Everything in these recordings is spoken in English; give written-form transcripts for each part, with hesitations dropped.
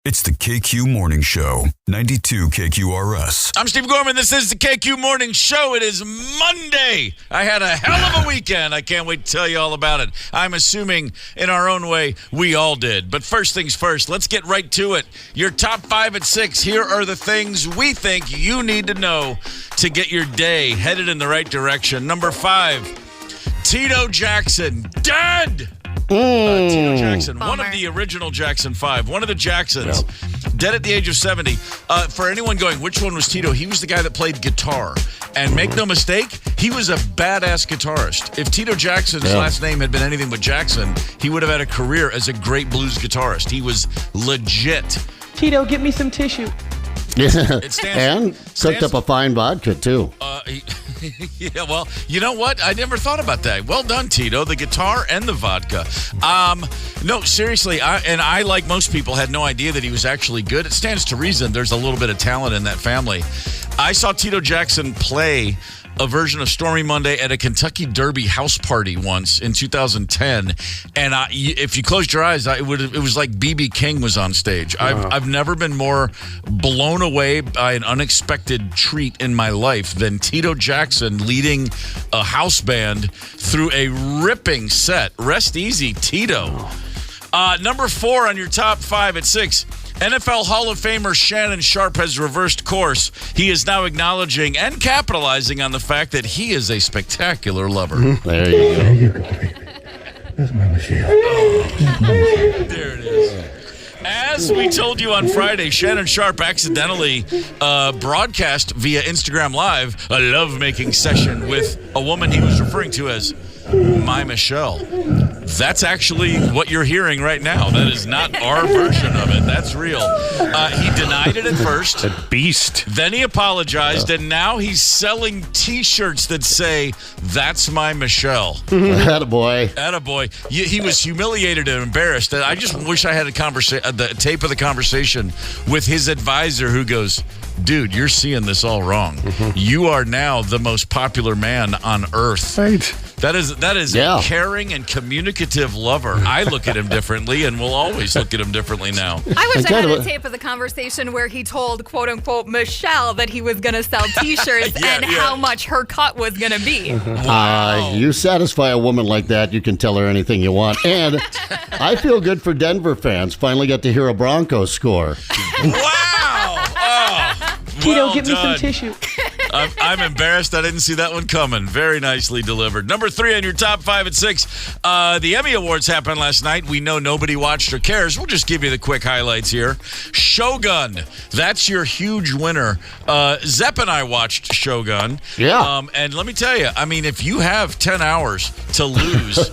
It's the KQ Morning Show, 92 KQRS. I'm Steve Gorman. This is the KQ Morning Show. It is Monday. I had a hell of a weekend. I can't wait to tell you all about it. I'm assuming in our own way we all did. But first things first, let's get right to it. Your top 5 at 6. Here are the things we think you need to know to get your day headed in the right direction. Number 5, Tito Jackson, dead. Tito Jackson, one of the original Jackson 5, one of the Jacksons, dead at the age of 70. For anyone going, which one was Tito? He was the guy that played guitar. And make no mistake, he was a badass guitarist. If Tito Jackson's last name had been anything but Jackson, he would have had a career as a great blues guitarist. He was legit. Tito, get me some tissue. And cooked up a fine vodka, too. Yeah, well, you know what? I never thought about that. Well done, Tito. The guitar and the vodka. No, seriously, I, like most people, had no idea that he was actually good. It stands to reason there's a little bit of talent in that family. I saw Tito Jackson play a version of Stormy Monday at a Kentucky Derby house party once in 2010, and if you closed your eyes, it was like B.B. King was on stage. I've never been more blown away by an unexpected treat in my life than Tito Jackson leading a house band through a ripping set. Rest easy, Tito. Number 4 on your top 5 at 6. NFL Hall of Famer Shannon Sharpe has reversed course. He is now acknowledging and capitalizing on the fact that he is a spectacular lover. There you go. That's my Michelle. There it is. As we told you on Friday, Shannon Sharpe accidentally broadcast via Instagram Live a lovemaking session with a woman he was referring to as my Michelle. That's actually what you're hearing right now. That is not our version of it. That's real. He denied it at first. A beast. Then he apologized, and now he's selling T-shirts that say, "That's my Michelle." Attaboy. Attaboy. He was humiliated and embarrassed. I just wish I had the tape of the conversation with his advisor who goes, "Dude, you're seeing this all wrong. You are now the most popular man on earth." Right. That is a caring and communicative lover. I look at him differently, and will always look at him differently now. I wish I had a tape of the conversation where he told, quote unquote, Michelle that he was going to sell T-shirts how much her cut was going to be. Wow. You satisfy a woman like that, you can tell her anything you want. And I feel good for Denver fans. Finally got to hear a Broncos score. Wow! Oh, Tito, get me some tissue. I'm embarrassed I didn't see that one coming. Very nicely delivered. Number 3 on your top 5 at 6. The Emmy Awards happened last night. We know nobody watched or cares. We'll just give you the quick highlights here. Shogun. That's your huge winner. Zepp and I watched Shogun. Yeah. And let me tell you, I mean, if you have 10 hours to lose,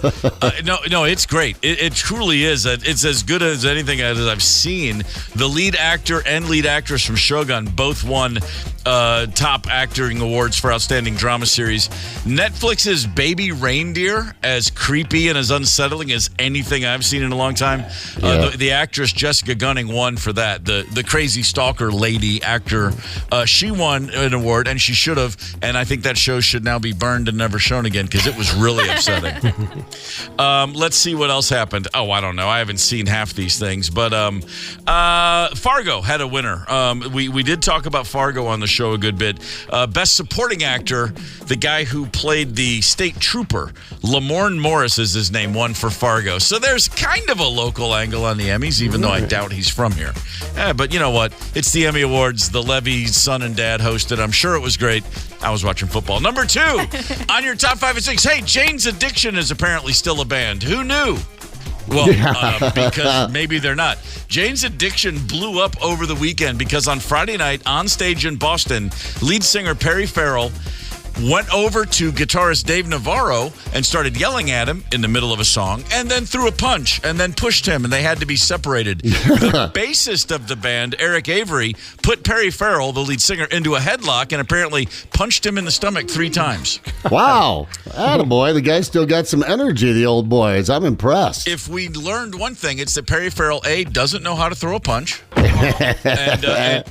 no, it's great. It truly is. It's as good as anything as I've seen. The lead actor and lead actress from Shogun both won top acting awards for Outstanding Drama Series. Netflix's Baby Reindeer, as creepy and as unsettling as anything I've seen in a long time. The actress Jessica Gunning won for that. The crazy stalker lady actor, she won an award, and she should have. And I think that show should now be burned and never shown again because it was really upsetting. Let's see what else happened. Oh, I don't know. I haven't seen half these things, but Fargo had a winner. We did talk about Fargo on the show a good bit. Best Supporting Actor, the guy who played the state trooper, Lamorne Morris is his name, won for Fargo. So there's kind of a local angle on the Emmys, even though I doubt he's from here. But you know what? It's the Emmy Awards. The Levy's son and dad hosted. I'm sure it was great. I was watching football. Number 2 on your top 5 and 6. Hey, Jane's Addiction is apparently still a band. Who knew? Well, because maybe they're not. Jane's Addiction blew up over the weekend because on Friday night on stage in Boston, lead singer Perry Farrell went over to guitarist Dave Navarro and started yelling at him in the middle of a song, and then threw a punch and then pushed him, and they had to be separated. The bassist of the band, Eric Avery, put Perry Farrell, the lead singer, into a headlock and apparently punched him in the stomach 3 times. Wow. Attaboy. The guy still got some energy, the old boys. I'm impressed. If we learned one thing, it's that Perry Farrell, A, doesn't know how to throw a punch.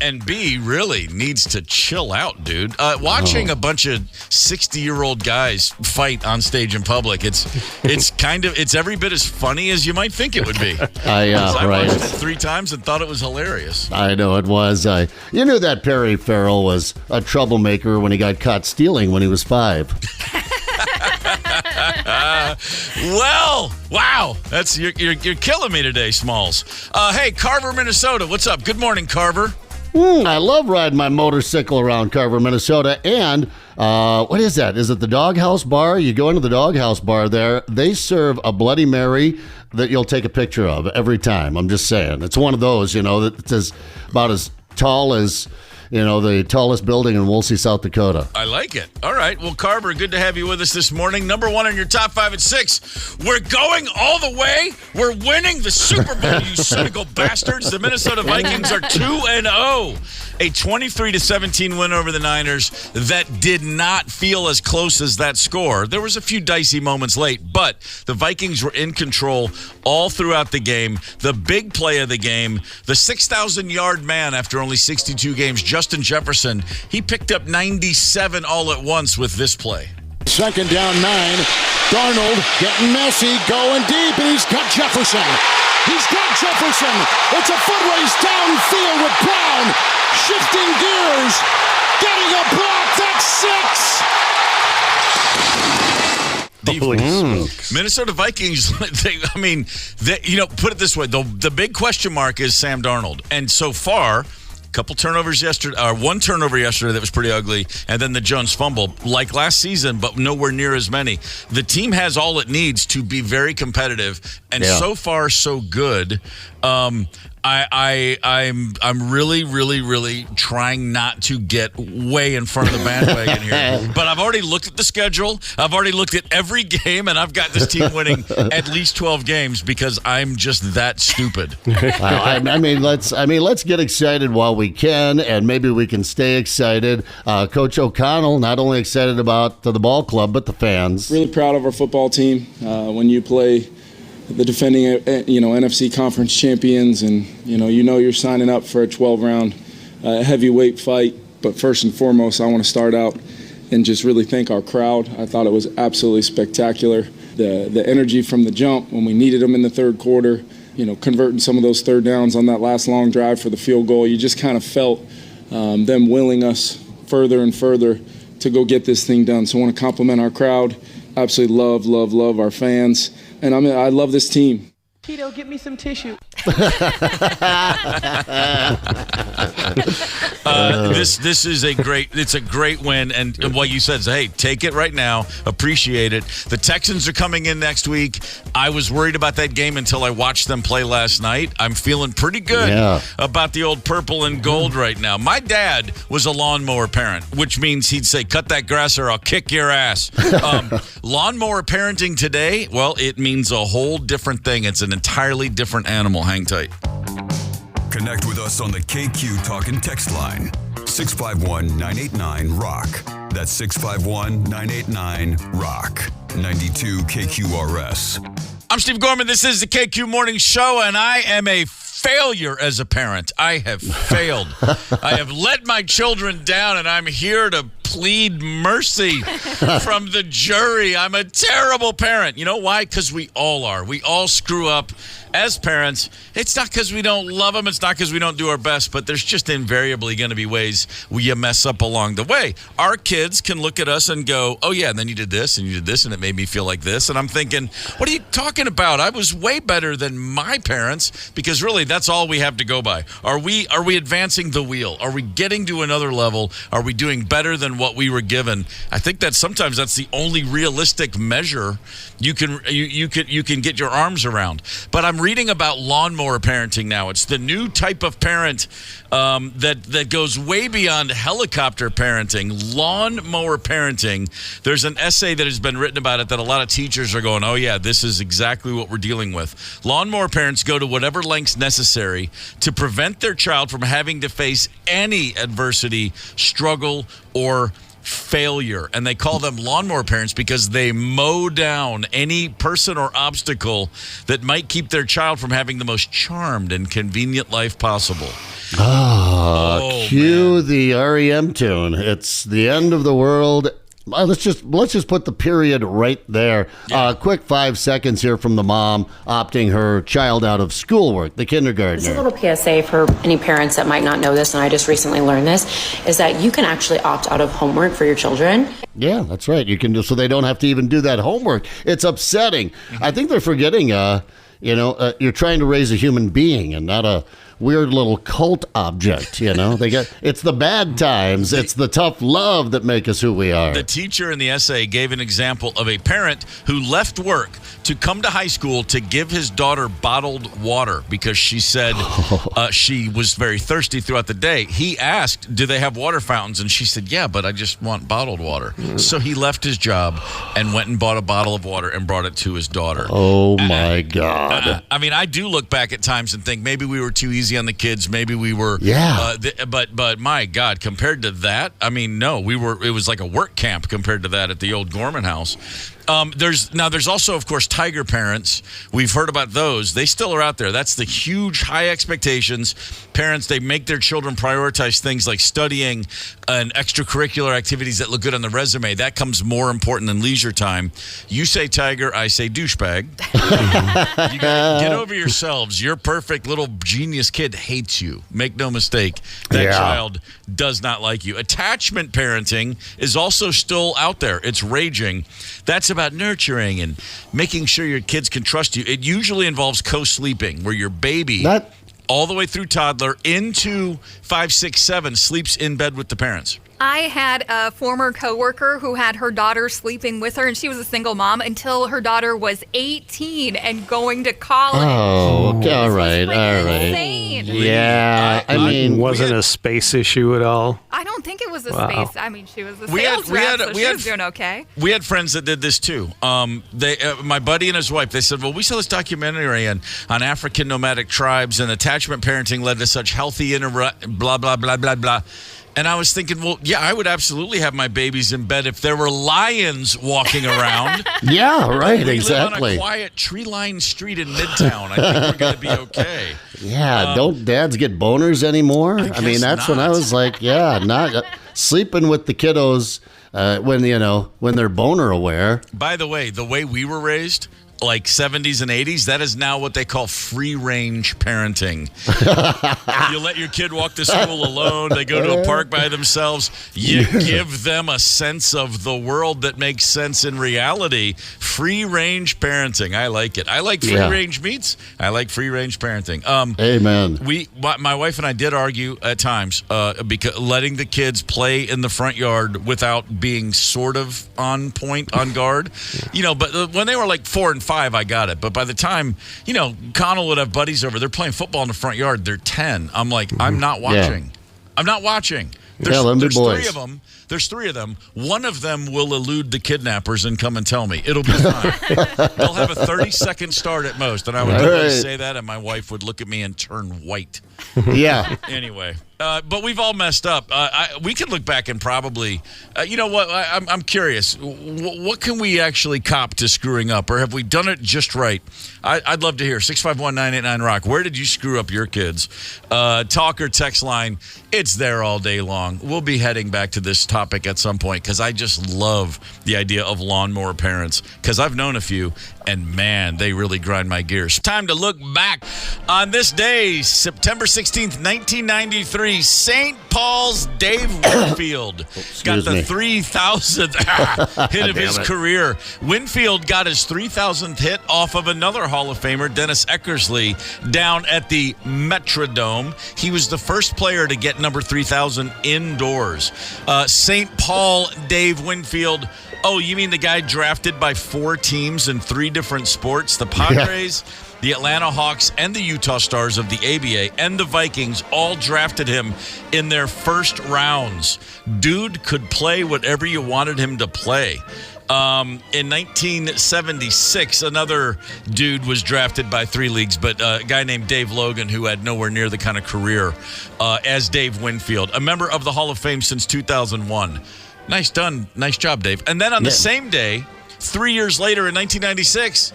And B, really needs to chill out, dude. Watching a bunch of 60-year-old guys fight on stage in public, it's every bit as funny as you might think it would be. I watched it 3 times and thought it was hilarious. I know it was. You knew that Perry Farrell was a troublemaker when he got caught stealing when he was 5. Well, wow, you're killing me today, Smalls. Hey, Carver, Minnesota, what's up? Good morning, Carver. I love riding my motorcycle around Carver, Minnesota. And what is that? Is it the Doghouse Bar? You go into the Doghouse Bar there. They serve a Bloody Mary that you'll take a picture of every time. I'm just saying. It's one of those, that's about as tall as, the tallest building in Woolsey, South Dakota. I like it. All right. Well, Carver, good to have you with us this morning. Number 1 in your top 5 and 6. We're going all the way. We're winning the Super Bowl, you cynical bastards. The Minnesota Vikings are 2-0. A 23-17 win over the Niners that did not feel as close as that score. There was a few dicey moments late, but the Vikings were in control all throughout the game. The big play of the game, the 6,000-yard man after only 62 games, Justin Jefferson, he picked up 97 all at once with this play. Second down 9. Darnold getting messy, going deep, and he's got Jefferson. He's got Jefferson. It's a foot race downfield with Brown. Shifting gears. Getting a block. That's 6. The Minnesota Vikings, put it this way. The big question mark is Sam Darnold. And so far, couple turnovers yesterday, or 1 turnover yesterday that was pretty ugly, and then the Jones fumble, like last season, but nowhere near as many. The team has all it needs to be very competitive, and so far so good. I'm really, really, really trying not to get way in front of the bandwagon here. But I've already looked at the schedule. I've already looked at every game, and I've got this team winning at least 12 games because I'm just that stupid. Let's get excited while we can, and maybe we can stay excited. Coach O'Connell, not only excited about the ball club, but the fans. Really proud of our football team. When you play the defending, NFC conference champions, and you're signing up for a 12-round heavyweight fight. But first and foremost, I want to start out and just really thank our crowd. I thought it was absolutely spectacular. The energy from the jump when we needed them in the third quarter, converting some of those third downs on that last long drive for the field goal. You just kind of felt them willing us further and further to go get this thing done. So I want to compliment our crowd. Absolutely love our fans. And I love this team. Tito, get me some tissue. This is a great win, and what you said is, hey, take it right now, appreciate it. The Texans are coming in next week. I was worried about that game until I watched them play last night. I'm feeling pretty good about the old purple and gold right now. My dad was a lawnmower parent, which means he'd say, cut that grass or I'll kick your ass. Lawnmower parenting today, well, it means a whole different thing. It's an entirely different animal. Hang tight. Connect with us on the KQ Talk and Text line. 651-989-ROCK. That's 651-989-ROCK. 92 KQRS. I'm Steve Gorman. This is the KQ Morning Show, and I am a failure as a parent. I have failed. I have let my children down, and I'm here to plead mercy from the jury. I'm a terrible parent. You know why? Because we all are. We all screw up as parents. It's not because we don't love them. It's not because we don't do our best, but there's just invariably going to be ways you mess up along the way. Our kids can look at us and go, oh, yeah, and then you did this, and you did this, and it made me feel like this. And I'm thinking, what are you talking about? I was way better than my parents, because really that's all we have to go by. Are we advancing the wheel? Are we getting to another level? Are we doing better than what we were given? I think that sometimes that's the only realistic measure you can get your arms around. But I'm reading about lawnmower parenting now. It's the new type of parent that goes way beyond helicopter parenting. Lawnmower parenting. There's an essay that has been written about it that a lot of teachers are going, oh yeah, this is exactly what we're dealing with. Lawnmower parents go to whatever lengths necessary to prevent their child from having to face any adversity, struggle, or failure. And they call them lawnmower parents because they mow down any person or obstacle that might keep their child from having the most charmed and convenient life possible. Cue the REM tune. It's the end of the world. Let's just put the period right there. Yeah. Quick 5 seconds here from the mom opting her child out of schoolwork, the kindergartner. Just a little PSA for any parents that might not know this, and I just recently learned this, is that you can actually opt out of homework for your children. Yeah, that's right. You can do so they don't have to even do that homework. It's upsetting. I think they're forgetting. You're trying to raise a human being and not a weird little cult object. It's the bad times. It's the tough love that make us who we are. The teacher in the essay gave an example of a parent who left work to come to high school to give his daughter bottled water because she said she was very thirsty throughout the day. He asked, do they have water fountains? And she said, yeah, but I just want bottled water. So he left his job and went and bought a bottle of water and brought it to his daughter. Oh, my God. I do look back at times and think maybe we were too easy on the kids. Maybe we were. Yeah. But my God, compared to that, no, it was like a work camp compared to that at the old Gorman house. There's also, of course, tiger parents. We've heard about those. They still are out there. That's the huge high expectations. Parents, they make their children prioritize things like studying and extracurricular activities that look good on the resume. That comes more important than leisure time. You say tiger, I say douchebag. You gotta get over yourselves. Your perfect little genius kid hates you. Make no mistake. That child does not like you. Attachment parenting is also still out there. It's raging. That's about nurturing and making sure your kids can trust you. It usually involves co-sleeping, where your baby, all the way through toddler into 5, 6, 7, sleeps in bed with the parents. I had a former coworker who had her daughter sleeping with her, and she was a single mom until her daughter was 18 and going to college. Oh, okay, all right. Insane. Yeah, wasn't a space issue at all. I don't think it was a space. She was a sales rep, so she was doing okay. We had friends that did this too. My buddy and his wife, they said, well, we saw this documentary on African nomadic tribes, and attachment parenting led to such healthy blah, blah, blah, blah, blah. And I was thinking, well, yeah, I would absolutely have my babies in bed if there were lions walking around. Yeah, right, we exactly. live on a quiet tree-lined street in Midtown. I think we're going to be okay. Yeah, don't dads get boners anymore? That's not. when I was like, not sleeping with the kiddos when they're boner aware. By the way we were raised, like 70s and 80s, that is now what they call free-range parenting. You let your kid walk to school alone. They go to a park by themselves. You give them a sense of the world that makes sense in reality. Free-range parenting. I like it. I like free-range meats. I like free-range parenting. Amen. My wife and I did argue at times because letting the kids play in the front yard without being sort of on point, on guard. But when they were like 4 and 5, I got it. But by the time, Connell would have buddies over, they're playing football in the front yard. They're 10. I'm like, I'm not watching. I'm not watching. There's 3 of them. There's 3 of them. One of them will elude the kidnappers and come and tell me. It'll be fine. They'll have a 30-second start at most. And I would literally say that, and my wife would look at me and turn white. Yeah. Anyway. But we've all messed up. We can look back and probably, I'm curious. What can we actually cop to screwing up? Or have we done it just right? I'd love to hear. 651-989-ROCK. Where did you screw up your kids? Talk or text line. It's there all day long. We'll be heading back to this topic at some point because I just love the idea of lawnmower parents because I've known a few, and man, they really grind my gears. Time to look back on this day, September 16th, 1993. St. Paul's Dave Winfield got the 3,000th hit of his career. Winfield got his 3,000th hit off of another Hall of Famer, Dennis Eckersley, down at the Metrodome. He was the first player to get number 3,000 indoors. St. Paul Dave Winfield. Oh, you mean the guy drafted by 4 teams in 3 different sports? The Padres, the Atlanta Hawks, and the Utah Stars of the ABA, and the Vikings all drafted him in their first rounds. Dude could play whatever you wanted him to play. In 1976, another dude was drafted by 3 leagues, but a guy named Dave Logan, who had nowhere near the kind of career as Dave Winfield, a member of the Hall of Fame since 2001. Nice done. Nice job, Dave. And then on the same day, 3 years later in 1996,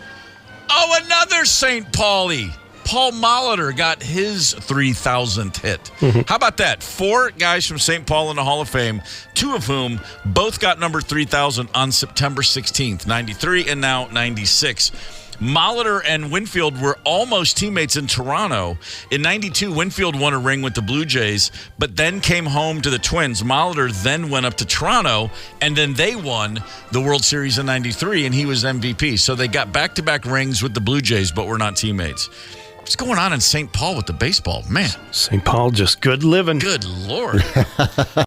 another St. Paulie. Paul Molitor got his 3,000th hit. How about that? 4 guys from St. Paul in the Hall of Fame, 2 of whom both got number 3,000 on September 16th, 93 and now 96. Molitor and Winfield were almost teammates in Toronto. In 92, Winfield won a ring with the Blue Jays, but then came home to the Twins. Molitor then went up to Toronto, and then they won the World Series in 93, and he was MVP. So they got back-to-back rings with the Blue Jays, but were not teammates. What's going on in St. Paul with the baseball? Man. St. Paul, just good living. Good Lord.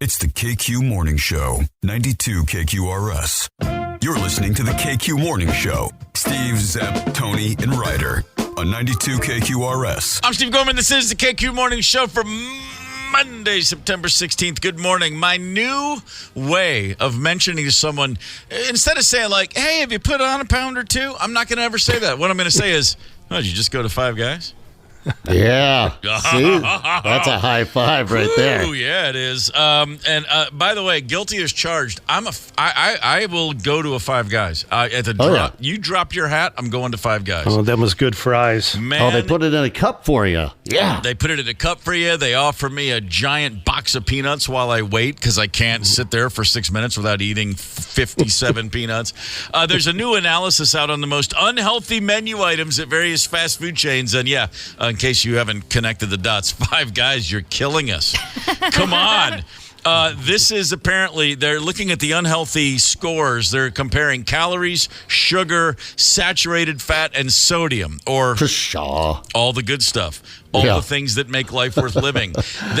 It's the KQ Morning Show, 92 KQRS. You're listening to the KQ Morning Show. Steve, Zepp, Tony, and Ryder on 92 KQRS. I'm Steve Gorman. This is the KQ Morning Show for Monday, September 16th. Good morning. My new way of mentioning to someone, instead of saying like, hey, have you put on a pound or two? I'm not going to ever say that. What I'm going to say is, did you just go to Five Guys? Yeah. See? That's a high five right there. Oh, yeah, it is. And by the way, guilty as charged. I will go to a Five Guys. You drop your hat, I'm going to Five Guys. Oh, that was good fries. Man, they put it in a cup for you. Yeah. They put it in a cup for you. They offer me a giant box of peanuts while I wait because I can't sit there for 6 minutes without eating 57 peanuts. There's a new analysis out on the most unhealthy menu items at various fast food chains. And in case you haven't connected the dots, Five Guys, you're killing us. Come on. This is apparently, they're looking at the unhealthy scores. They're comparing calories, sugar, saturated fat, and sodium, or all the good stuff. All the things that make life worth living.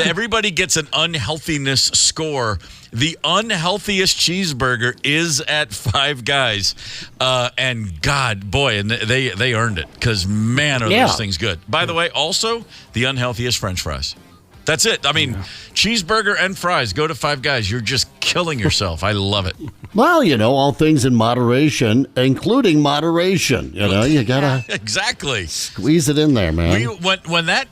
Everybody gets an unhealthiness score. The unhealthiest cheeseburger is at Five Guys. And God, boy, and they earned it because, man, are those things good. By the way, also, the unhealthiest French fries. That's it. I mean, cheeseburger and fries. Go to Five Guys. You're just killing yourself. I love it. Well, all things in moderation, including moderation. You gotta squeeze it in there, man. When that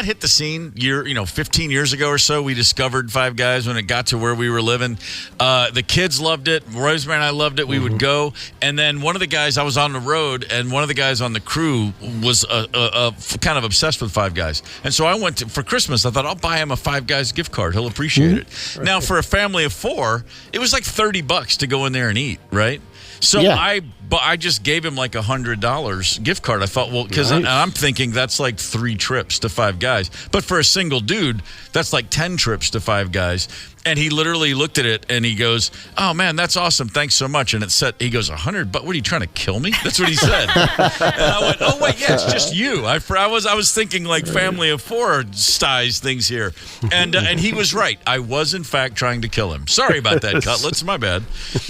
hit the scene 15 years ago or so, we discovered Five Guys when it got to where we were living. The kids loved it. Rosemary and I loved it. We would go, and then one of the guys, I was on the road, and one of the guys on the crew was kind of obsessed with Five Guys, and so I went for Christmas. I thought I'll buy him a Five Guys gift card. He'll appreciate it. Right. Now, for a family of 4, it was like $30 to go in there and eat. Right. So I just gave him like $100 gift card. I thought, because I'm thinking that's like 3 trips to Five Guys. But for a single dude, that's like 10 trips to Five Guys. And he literally looked at it and he goes, "Oh man, that's awesome! Thanks so much." And it said, he goes, $100. But what are you trying to kill me? That's what he said. And I went, "Oh wait, yeah, it's just you." I was thinking like family of 4 styles things here, and he was right. I was in fact trying to kill him. Sorry about that, Cutlets. My bad.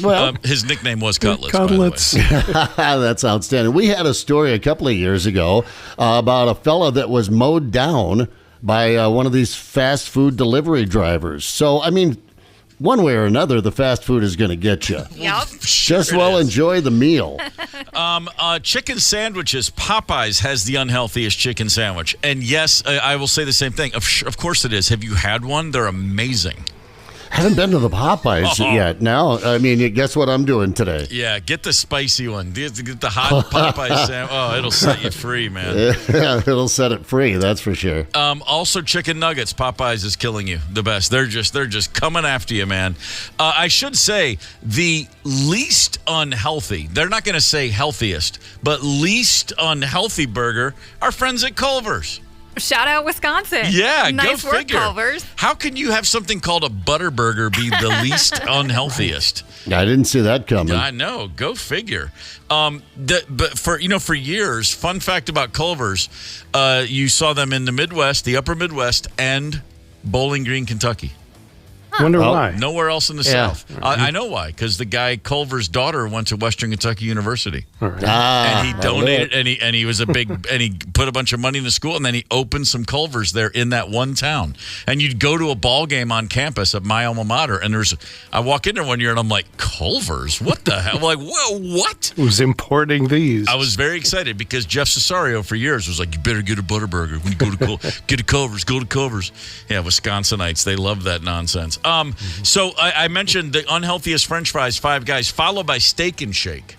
Well, his nickname was Cutlets. Cutlets. That's outstanding. We had a story a couple of years ago about a fella that was mowed down by one of these fast food delivery drivers. So, I mean, one way or another, the fast food is going to get you. Yep. Just enjoy the meal. Chicken sandwiches. Popeyes has the unhealthiest chicken sandwich. And yes, I will say the same thing. Of course it is. Have you had one? They're amazing. Haven't been to the Popeyes yet. Now, I mean, guess what I'm doing today? Yeah, get the spicy one. Get the hot Popeyes sandwich. Oh, it'll set you free, man. Yeah, it'll set it free. That's for sure. Also, chicken nuggets. Popeyes is killing you. The best. They're just coming after you, man. I should say the least unhealthy. They're not going to say healthiest, but least unhealthy burger. Our friends at Culver's. Shout out Wisconsin. Yeah, nice go work, figure. Culver's. How can you have something called a butter burger be the least unhealthiest? I didn't see that coming. I know. Go figure. But for years, fun fact about Culver's, you saw them in the Midwest, the Upper Midwest, and Bowling Green, Kentucky. Wonder why. Nowhere else in the South. I know why. Because the guy Culver's daughter went to Western Kentucky University, and he donated, and he was and he put a bunch of money in the school, and then he opened some Culver's there in that one town. And you'd go to a ball game on campus at my alma mater, and I walk in there one year, and I'm like, Culver's? What the hell? I'm like, whoa, what? Who's importing these? I was very excited because Jeff Cesario for years was like, you better get a Butterburger when you go to get a Culver's. Go to Culver's. Yeah, Wisconsinites, they love that nonsense. So I mentioned the unhealthiest French fries, Five Guys, followed by Steak and Shake.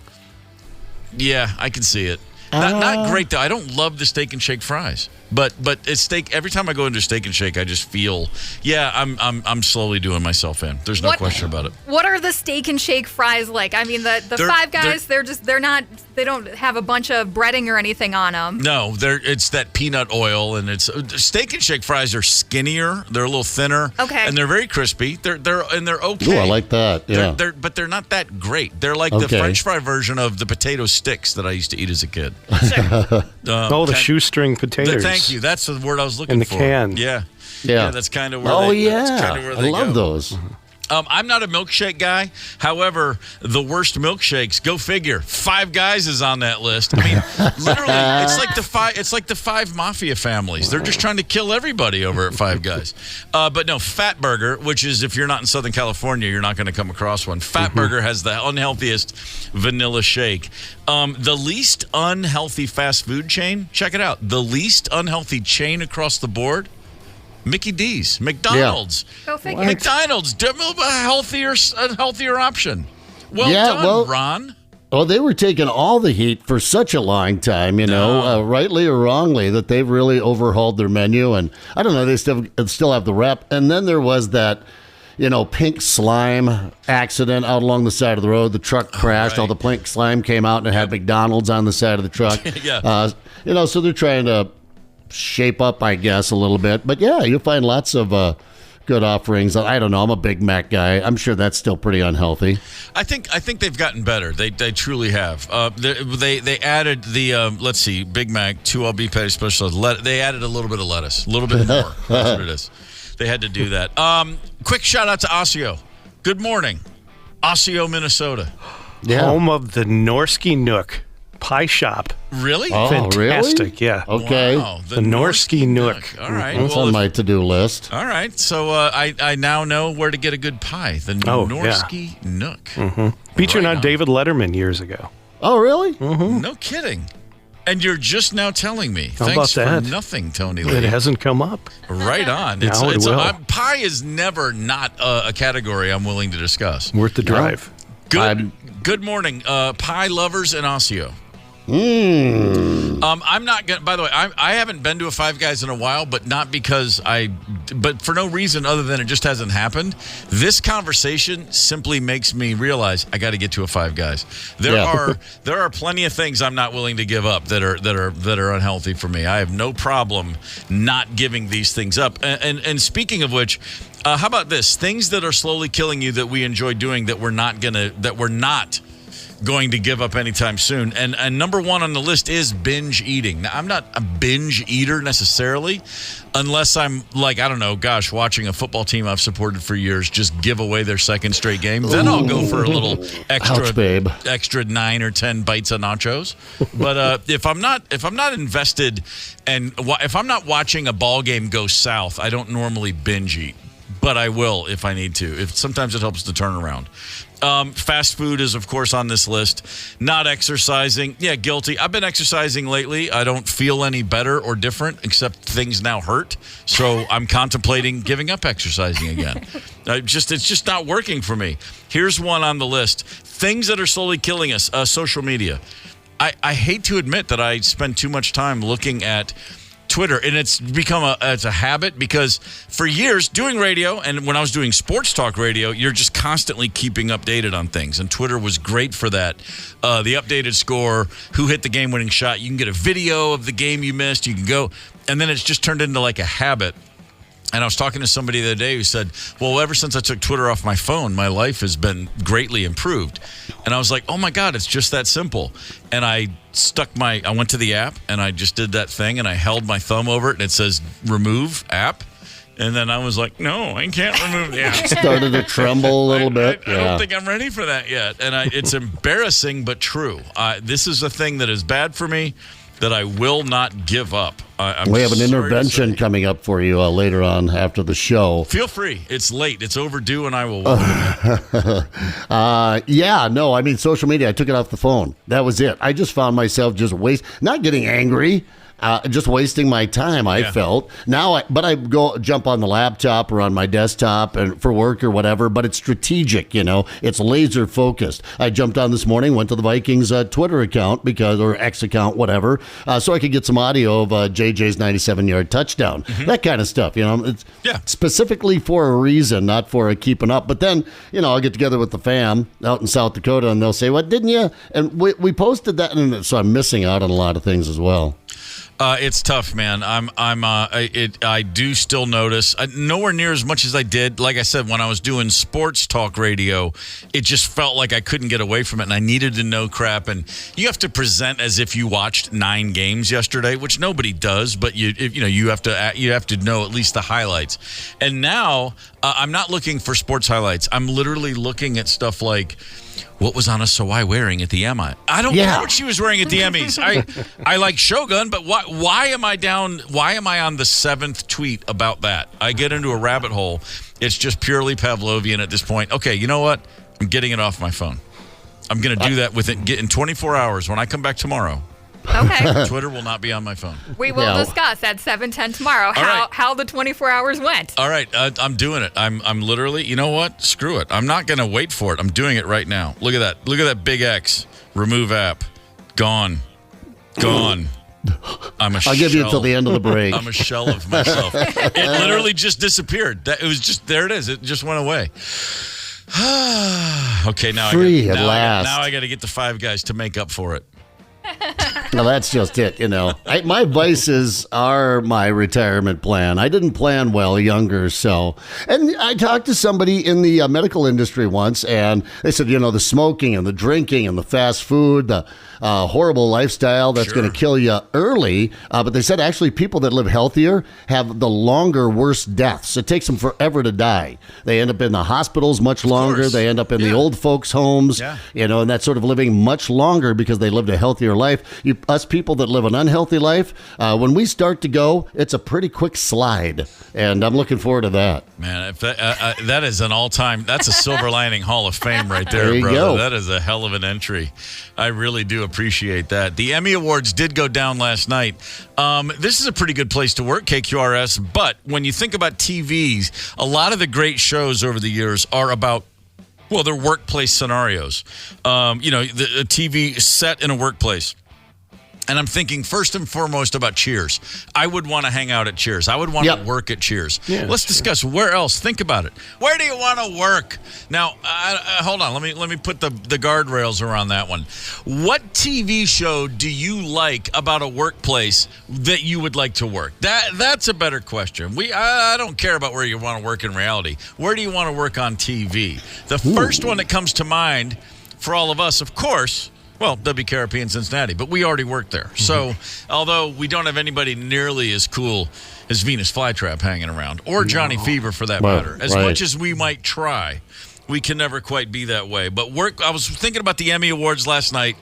Yeah, I can see it. Not great though. I don't love the Steak and Shake fries, but it's steak. Every time I go into Steak and Shake, I just feel, I'm slowly doing myself in. There's no question about it. What are the Steak and Shake fries like? I mean, the Five Guys, they don't have a bunch of breading or anything on them. No, it's that peanut oil, and it's Steak and Shake fries are skinnier. They're a little thinner. Okay. And they're very crispy. They're okay. Ooh, I like that. Yeah. But they're not that great. They're like the French fry version of the potato sticks that I used to eat as a kid. The shoestring potatoes. Thank you. That's the word I was looking in the for. can. Yeah. Yeah. That's kind of where I love those. I'm not a milkshake guy. However, the worst milkshakes, go figure. Five Guys is on that list. I mean, literally, it's like the five mafia families. They're just trying to kill everybody over at Five Guys. But no, Fat Burger, which is, if you're not in Southern California, you're not going to come across one. Fat Burger has the unhealthiest vanilla shake. The least unhealthy fast food chain, check it out. The least unhealthy chain across the board, Mickey D's, McDonald's. Yeah. Go figure. McDonald's, a healthier option. Well done, Ron. Oh, they were taking all the heat for such a long time, rightly or wrongly, that they've really overhauled their menu. And I don't know, they still have the rep. And then there was that, pink slime accident out along the side of the road. The truck crashed. Right. All the pink slime came out and it had McDonald's on the side of the truck. Yeah. So they're trying to shape up, I guess, a little bit. But yeah, you'll find lots of good offerings. I don't know. I'm a Big Mac guy. I'm sure that's still pretty unhealthy. I think they've gotten better. They truly have. They added the Big Mac 2 all beef patty special. They added a little bit of lettuce, a little bit more. That's what it is. They had to do that. Quick shout out to Osseo. Good morning, Osseo, Minnesota. Yeah. Home of the Norsky Nook Pie Shop. Really? Oh, Fantastic, really? yeah. Okay. Wow, The Norsky Nook. All right. That's on my to-do list. All right. So I now know where to get a good pie. The Norsky Nook. Mm-hmm. Featured Right on David Letterman years ago. Oh, really? Mm-hmm. No kidding. And you're just now telling me. How Thanks about that? for nothing, Tony Lee. It hasn't come up. Right on. Now it will. Pie is never not a category I'm willing to discuss. Worth the drive. Good morning, pie lovers in Osseo. I'm not gonna. By the way, I haven't been to a Five Guys in a while, but not because but for no reason other than it just hasn't happened. This conversation simply makes me realize I got to get to a Five Guys. There are plenty of things I'm not willing to give up that are unhealthy for me. I have no problem not giving these things up. And speaking of which, how about this? Things that are slowly killing you that we enjoy doing that we're not going to give up anytime soon. And number one on the list is binge eating. Now, I'm not a binge eater necessarily, unless I'm watching a football team I've supported for years just give away their second straight game. Then I'll go for a little extra 9 or 10 bites of nachos. But if I'm not invested, and if I'm not watching a ball game go south, I don't normally binge eat. But I will if I need to. Sometimes it helps to turn around. Fast food is, of course, on this list. Not exercising. Yeah, guilty. I've been exercising lately. I don't feel any better or different, except things now hurt. So I'm contemplating giving up exercising again. It's just not working for me. Here's one on the list. Things that are slowly killing us. Social media. I hate to admit that I spend too much time looking at Twitter, and it's become a habit because for years doing radio, and when I was doing sports talk radio, you're just constantly keeping updated on things, and Twitter was great for that. The updated score, who hit the game-winning shot, you can get a video of the game you missed, you can go, and then it's just turned into like a habit. And I was talking to somebody the other day who said, well, ever since I took Twitter off my phone, my life has been greatly improved. And I was like, oh my God, it's just that simple. And I went to the app and I just did that thing and I held my thumb over it and it says remove app. And then I was like, no, I can't remove the app. Started to tremble a little bit. I don't think I'm ready for that yet. And it's embarrassing, but true. This is a thing that is bad for me that I will not give up. We have an intervention coming up for you later on after the show. Feel free. It's late. It's overdue, and I will. Social media, I took it off the phone. That was it. I just found myself just not getting angry, just wasting my time, I felt. Now, I go jump on the laptop or on my desktop and for work or whatever, but it's strategic, It's laser focused. I jumped on this morning, went to the Vikings Twitter account or X account, whatever, so I could get some audio of JJ's 97-yard touchdown. That kind of stuff, It's specifically for a reason, not for a keeping up. But then, I'll get together with the fam out in South Dakota and they'll say, "What, didn't you?" And we posted that, and so I'm missing out on a lot of things as well. It's tough, man. I do still notice nowhere near as much as I did. Like I said, when I was doing sports talk radio, it just felt like I couldn't get away from it, and I needed to know crap. And you have to present as if you watched 9 games yesterday, which nobody does. But you have to know at least the highlights. And now I'm not looking for sports highlights. I'm literally looking at stuff like, what was Anna Sawai wearing at the Emmy? I don't care what she was wearing at the Emmys. I like Shogun, but why am I down? Why am I on the 7th tweet about that? I get into a rabbit hole. It's just purely Pavlovian at this point. Okay, you know what? I'm getting it off my phone. I'm going to do that in 24 hours when I come back tomorrow. Okay. Twitter will not be on my phone. We will discuss at 7:10 tomorrow how the 24 hours went. All right, I'm doing it. I'm literally, you know what? Screw it. I'm not going to wait for it. I'm doing it right now. Look at that. Look at that big X. Remove app. Gone. I'll give you until the end of the break. I'm a shell of myself. It literally just disappeared. There it is. It just went away. Okay, now I got to get the 5 guys to make up for it. Well, that's just it, my vices are my retirement plan. I didn't plan well younger, and I talked to somebody in the medical industry once, and they said, the smoking and the drinking and the fast food, the horrible lifestyle that's going to kill you early. But they said actually people that live healthier have the longer, worse deaths. It takes them forever to die. They end up in the hospitals much longer. They end up in the old folks' homes, and that sort of living much longer because they lived a healthier life. Us people that live an unhealthy life, when we start to go, it's a pretty quick slide. And I'm looking forward to that. Man, if that is an all-time, that's a Silver Lining Hall of Fame right there, brother. Go. That is a hell of an entry. I really do appreciate that. The Emmy Awards did go down last night. This is a pretty good place to work, KQRS, but when you think about TVs, a lot of the great shows over the years are about, they're workplace scenarios. The TV set in a workplace. And I'm thinking first and foremost about Cheers. I would want to hang out at Cheers. I would want to work at Cheers. Yeah, Let's discuss where else. Think about it. Where do you want to work? Now, hold on. Let me put the guardrails around that one. What TV show do you like about a workplace that you would like to work? That's a better question. I don't care about where you want to work in reality. Where do you want to work on TV? The first one that comes to mind for all of us, of course. Well, WKRP in Cincinnati, but we already worked there. So, although we don't have anybody nearly as cool as Venus Flytrap hanging around, or Johnny Fever for that matter, as much as we might try, we can never quite be that way. But I was thinking about the Emmy Awards last night.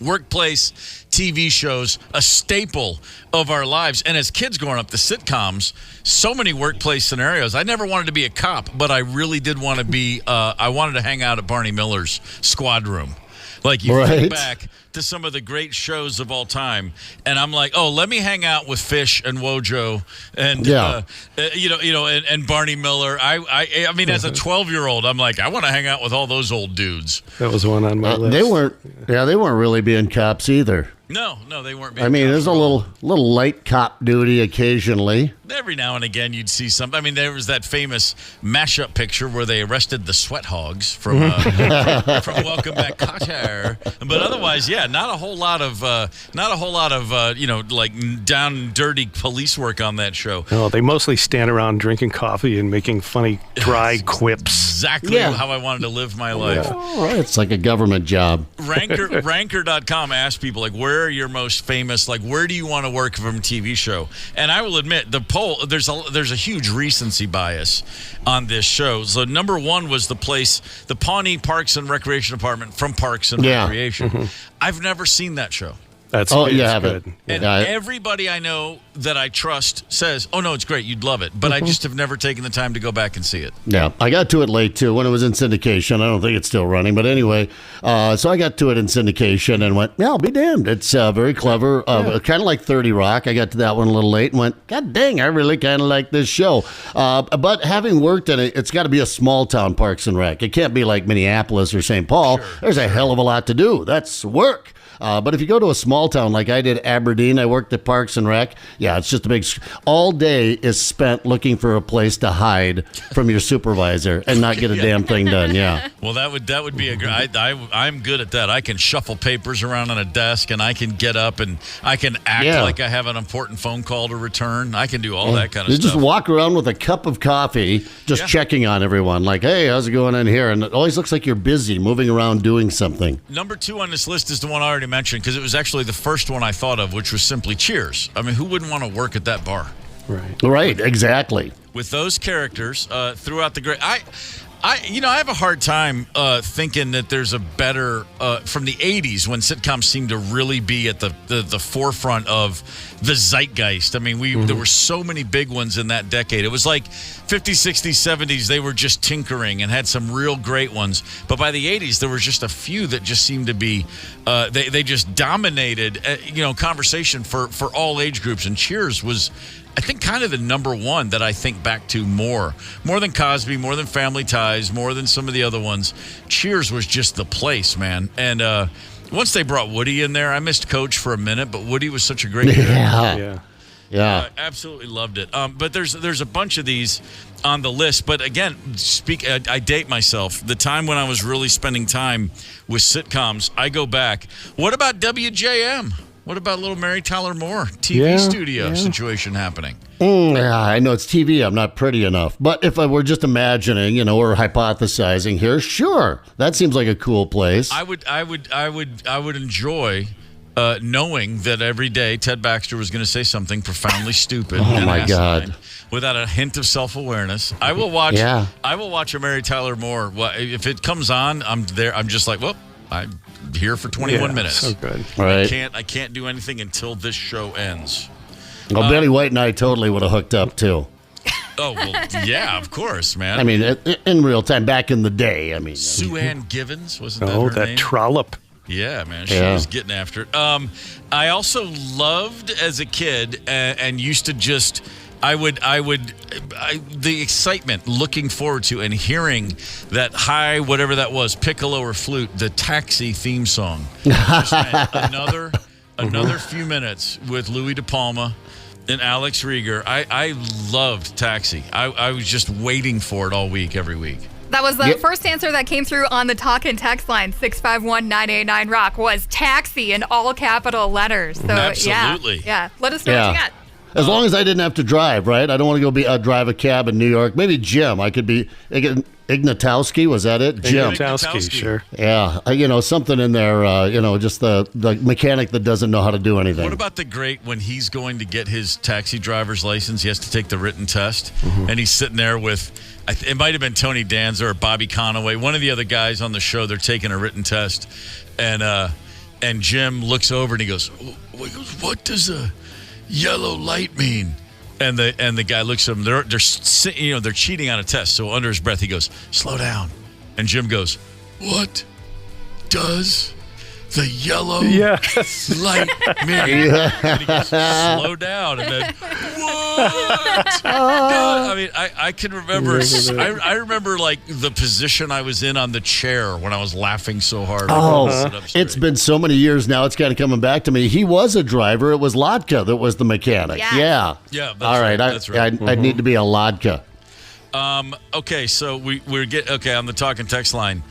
Workplace TV shows, a staple of our lives. And as kids growing up, the sitcoms, so many workplace scenarios. I never wanted to be a cop, but I really did want to be, I wanted to hang out at Barney Miller's squad room. Like you think back to some of the great shows of all time, and I'm like, let me hang out with Fish and Wojo and and Barney Miller. I mean, as a 12-year-old, I'm like, I want to hang out with all those old dudes. That was one on my list. They weren't really being cops either. No, they weren't. I mean, there's a little light cop duty occasionally. Every now and again, you'd see something. I mean, there was that famous mashup picture where they arrested the Sweat Hogs from Welcome Back, Kotter. But otherwise, not a whole lot of like down and dirty police work on that show. No, they mostly stand around drinking coffee and making funny dry quips. Exactly how I wanted to live my life. It's like a government job. Ranker.com asks people like, where are your most famous? Like, where do you want to work from a TV show? And I will admit, the poll, there's a huge recency bias on this show. So number one was the Pawnee Parks and Recreation Department from Parks and Recreation. I've never seen that show. That's Oh, you it's have good. it. And Yeah, everybody I know that I trust says, "Oh no, it's great. You'd love it." But I just have never taken the time to go back and see it. Yeah, I got to it late too when it was in syndication. I don't think it's still running, but anyway, so I got to it in syndication and went, "Yeah, I'll be damned." It's very clever, kind of like 30 Rock. I got to that one a little late and went, "God dang, I really kind of like this show." But having worked in it, it's got to be a small town Parks and Rec. It can't be like Minneapolis or St. Paul. There's a hell of a lot to do. That's work. But if you go to a small town like I did, Aberdeen, I worked at Parks and Rec. Yeah, it's just a big. All day is spent looking for a place to hide from your supervisor and not get a damn thing done. Yeah. Well, that would be a great. I'm good at that. I can shuffle papers around on a desk, and I can get up and I can act like I have an important phone call to return. I can do all that kind of You stuff. just walk around with a cup of coffee, just checking on everyone, like, "Hey, how's it going in here?" And it always looks like you're busy moving around doing something. Number 2 on this list is the one I already mentioned because it was actually the first one I thought of, which was simply Cheers. I mean, who wouldn't want to work at that bar? Right, exactly. With those characters throughout the great, I have a hard time thinking that there's a better from the 80s when sitcoms seemed to really be at the forefront of the zeitgeist. I mean, there were so many big ones in that decade. It was like 50s, 60s, 70s. They were just tinkering and had some real great ones. But by the 80s, there was just a few that just seemed to be they just dominated conversation for all age groups. And Cheers was, I think, kind of the number one that I think back to more than Cosby, more than Family Ties, more than some of the other ones. Cheers was just the place, man. And once they brought Woody in there, I missed Coach for a minute, but Woody was such a great character. Yeah. I absolutely loved it. But there's a bunch of these on the list. But again, I date myself. The time when I was really spending time with sitcoms, I go back. What about WJM? What about little Mary Tyler Moore TV studio situation happening? Yeah, I know it's TV. I'm not pretty enough. But if I were just imagining, or hypothesizing here, sure, that seems like a cool place. I would enjoy knowing that every day Ted Baxter was going to say something profoundly stupid. Oh my God! Without a hint of self-awareness, I will watch. Yeah. I will watch a Mary Tyler Moore. Well, if it comes on, I'm there. I'm just like, well, I'm here for 21 minutes. So good. Right. I can't do anything until this show ends. Well, Betty White and I totally would have hooked up too. Oh, well, yeah, of course, man. I mean, in real time, back in the day. I mean, Sue Ann Givens, wasn't that Oh, her that name? trollop. Yeah, man, she was getting after it. I also loved as a kid and used to just. The excitement, looking forward to and hearing that high, whatever that was, piccolo or flute, the Taxi theme song. Just, man, another few minutes with Louis De Palma and Alex Rieger. I loved Taxi. I was just waiting for it all week, every week. That was the first answer that came through on the talk and text line, 651-989-ROCK, was Taxi in all capital letters. So, Absolutely. Yeah. Let us know what you got. As long as I didn't have to drive, right? I don't want to go drive a cab in New York. Maybe Jim. I could be Ignatowski. Was that it? Jim. Ignatowski, sure. Yeah. Something in there, just the mechanic that doesn't know how to do anything. What about the great when he's going to get his taxi driver's license, he has to take the written test, and he's sitting there with, it might have been Tony Danza or Bobby Conaway, one of the other guys on the show, they're taking a written test, and Jim looks over and he goes, "What does a yellow light mean?" And the guy looks at him. They're cheating on a test. So under his breath, he goes, "Slow down." And Jim goes, "What does the yellow light mean?" And he goes, "Slow down." And then, what? I mean, I can remember. I remember like the position I was in on the chair when I was laughing so hard. It's been so many years now. It's kind of coming back to me. He was a driver. It was Lodka that was the mechanic. Yeah. Yeah. That's all right. That's right. I need to be a Lodka. Okay, so we're on the talk and text line.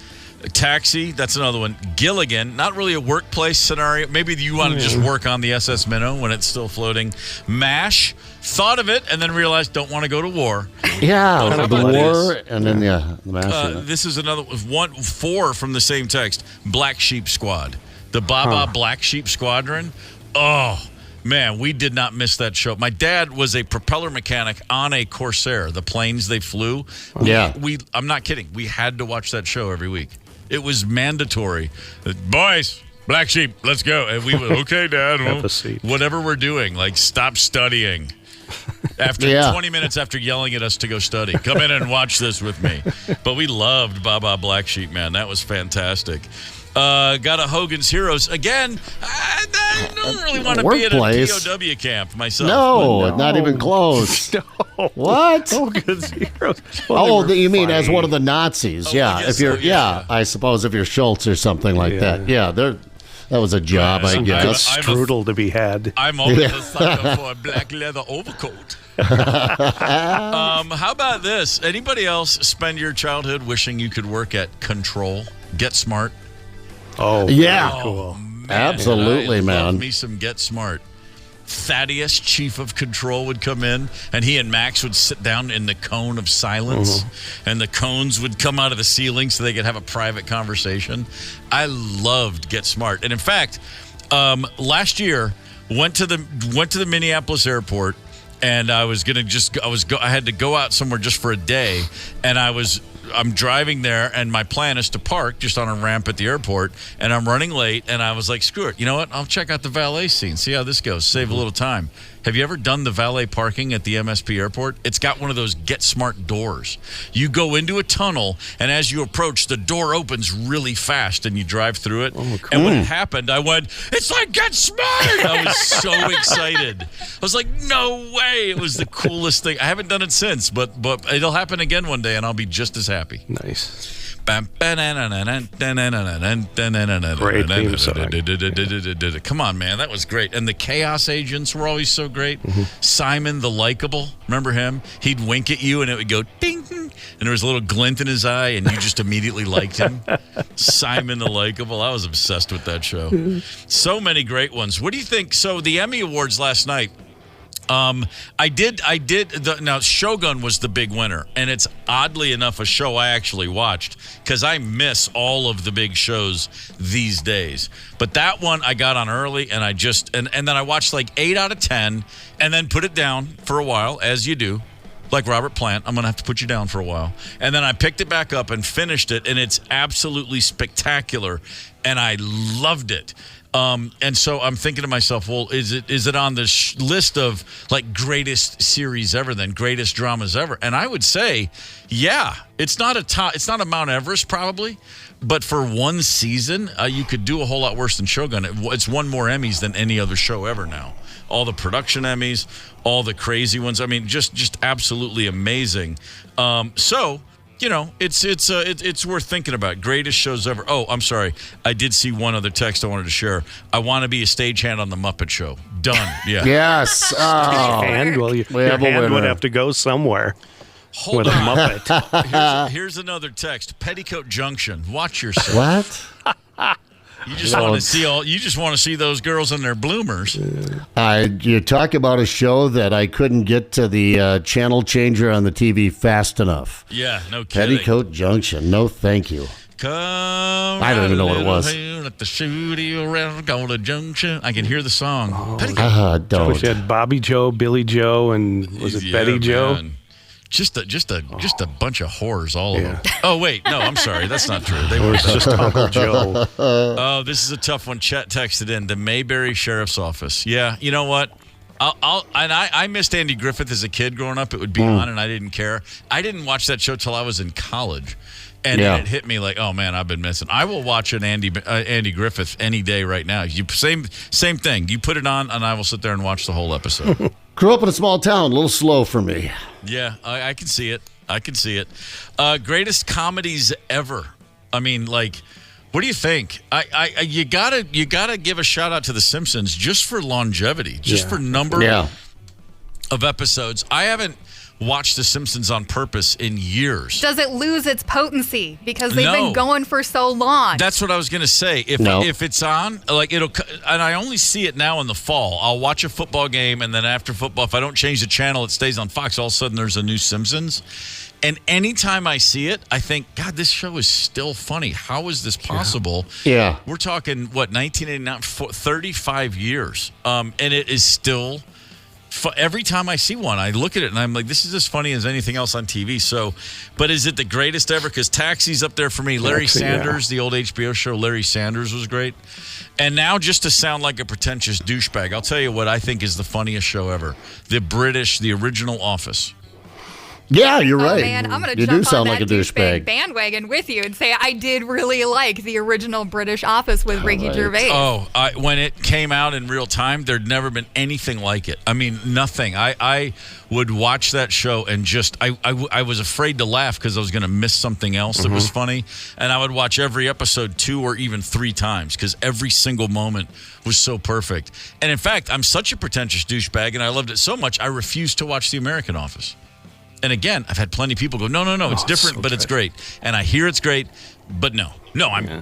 Taxi, that's another one. Gilligan, not really a workplace scenario. Maybe you want to just work on the SS Minnow when it's still floating. MASH, thought of it and then realized don't want to go to war. Yeah, the war and then the MASH. This is another 4 from the same text. Black Sheep Squad, the Baba Black Sheep Squadron. Oh man, we did not miss that show. My dad was a propeller mechanic on a Corsair, the planes they flew. I'm not kidding. We had to watch that show every week. It was mandatory. Boys, Black sheep, let's go. And we would, okay, Dad. Have a seat. Whatever we're doing, like stop studying. After 20 minutes after yelling at us to go study. Come in and watch this with me. But we loved Baba Black Sheep, man. That was fantastic. Got a Hogan's Heroes. Again, I don't really want to be at a POW camp myself. No, not even close. No. What? Hogan's Heroes. You mean as one of the Nazis? If you're, I suppose if you're Schultz or something like that. Yeah, that was a job, I guess. Strudel to be had. I'm always a sucker for a black leather overcoat. How about this? Anybody else spend your childhood wishing you could work at Control? Get Smart? Oh, yeah. Cool. Man, Absolutely, man. Love me some Get Smart. Thaddeus, chief of control, would come in, and he and Max would sit down in the cone of silence, and the cones would come out of the ceiling so they could have a private conversation. I loved Get Smart, and in fact, last year went to the Minneapolis airport, and I had to go out somewhere just for a day, and I'm driving there, and my plan is to park just on a ramp at the airport, and I'm running late, and I was like, screw it. You know what? I'll check out the valet scene, see how this goes, save a little time. Have you ever done the valet parking at the MSP airport? It's got one of those Get Smart doors. You go into a tunnel, and as you approach, the door opens really fast, and you drive through it. Oh, cool. And when it happened, I went, it's like Get Smart! I was so excited. I was like, no way! It was the coolest thing. I haven't done it since, but it'll happen again one day, and I'll be just as happy. Nice. Great theme song. Come on, man. That was great. And the Chaos Agents were always so great. Simon the Likeable. Remember him? He'd wink at you and it would go ding. And there was a little glint in his eye and you just immediately liked him. Simon the Likeable. I was obsessed with that show. So many great ones. What do you think? So the Emmy Awards last night. Now Shogun was the big winner, and it's oddly enough a show I actually watched because I miss all of the big shows these days. But that one I got on early, and and then I watched like 8 out of 10, and then put it down for a while, as you do. Like Robert Plant, I'm going to have to put you down for a while. And then I picked it back up and finished it, and it's absolutely spectacular, and I loved it. And so I'm thinking to myself, well, is it on this list of like greatest series ever, then greatest dramas ever? And I would say, yeah, it's not a Mount Everest probably, but for one season, you could do a whole lot worse than Shogun. It's won more Emmys than any other show ever now. All the production Emmys, all the crazy ones. I mean, just absolutely amazing. So. You know, it's worth thinking about. Greatest shows ever. Oh, I'm sorry. I did see one other text I wanted to share. I want to be a stagehand on The Muppet Show. Done. Yeah. Yes. Oh. And well, your hand would have to go somewhere. Hold with on. a Muppet. Here's another text. Petticoat Junction. Watch yourself. What? You just want to see those girls in their bloomers. You talk about a show that I couldn't get to the channel changer on the TV fast enough. Yeah, no kidding. Petticoat Junction. No, thank you. I don't even know what it was. At the studio around Golden Junction. I can hear the song. Don't. Which had Bobby Joe, Billy Joe, and was it Betty Joe? Man. Just a bunch of whores, all of them. Oh wait, no, I'm sorry, that's not true. They were just Uncle Joe. Oh, this is a tough one. Chet texted in the Mayberry Sheriff's Office. Yeah, you know what? I missed Andy Griffith as a kid growing up. It would be on, and I didn't care. I didn't watch that show till I was in college, and it hit me like, oh man, I've been missing. I will watch an Andy Griffith any day right now. Same thing. You put it on, and I will sit there and watch the whole episode. Grew up in a small town, a little slow for me. Yeah, I can see it. Greatest comedies ever. I mean, like, what do you think? You gotta give a shout out to The Simpsons just for longevity, just for number of episodes. I haven't watched The Simpsons on purpose in years. Does it lose its potency because they've been going for so long? That's what I was going to say. If it's on, like and I only see it now in the fall. I'll watch a football game, and then after football, if I don't change the channel, it stays on Fox. All of a sudden, there's a new Simpsons. And anytime I see it, I think, God, this show is still funny. How is this possible? Yeah. We're talking, 1989, 35 years. And it is still every time I see one, I look at it and I'm like, this is as funny as anything else on TV. So, but is it the greatest ever? Because Taxi's up there for me. Larry Sanders, the old HBO show, Larry Sanders was great. And now, just to sound like a pretentious douchebag, I'll tell you what I think is the funniest show ever. The original Office. Yeah, you're right. Oh, man, I'm going to you jump do sound on like that a douchebag bandwagon with you and say I did really like the original British Office with Ricky Gervais. Oh, when it came out in real time, there'd never been anything like it. I mean, nothing. I would watch that show and just, I was afraid to laugh because I was going to miss something else that was funny. And I would watch every episode 2 or even 3 times because every single moment was so perfect. And in fact, I'm such a pretentious douchebag and I loved it so much, I refused to watch The American Office. And again, I've had plenty of people go, no, it's different, but it's great. And I hear it's great, but no,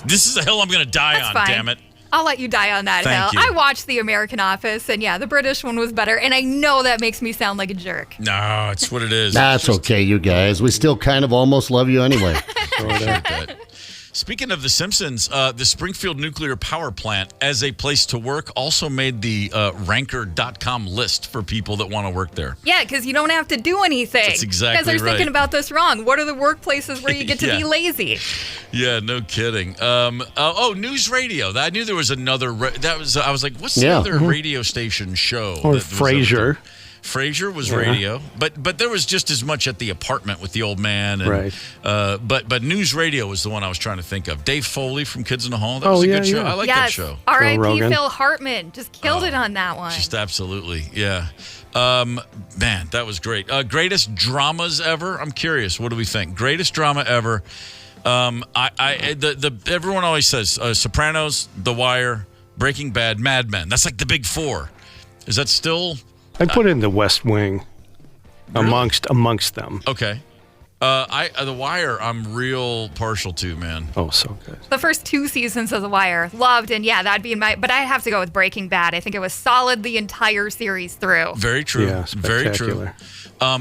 this is a hill I'm going to die on, fine. damn it. I'll let you die on that Thank hill. you. I watched The American Office, and the British one was better, and I know that makes me sound like a jerk. No, it's what it is. That's okay, you guys. We still kind of almost love you anyway. Speaking of The Simpsons, the Springfield Nuclear Power Plant as a place to work also made the ranker.com list for people that want to work there. Yeah, because you don't have to do anything. That's exactly You guys are thinking about this wrong. What are the workplaces where you get to be lazy? Yeah, no kidding. News radio. I knew there was another. I was like, what's the other radio station show? Or Frasier. Frasier was radio, but there was just as much at the apartment with the old man. And, right. But news radio was the one I was trying to think of. Dave Foley from Kids in the Hall. That was a good show. I like that show. R.I.P. Phil Hartman just killed it on that one. Just absolutely, yeah. Man, that was great. Greatest dramas ever. I'm curious. What do we think? Greatest drama ever. Everyone always says Sopranos, The Wire, Breaking Bad, Mad Men. That's like the big 4. Is that still? I'd put it in the West Wing amongst them. Okay. The Wire, I'm real partial to, man. Oh, so good. The first 2 seasons of The Wire, loved, and that'd be but I have to go with Breaking Bad. I think it was solid the entire series through. Very true. Yeah, very true.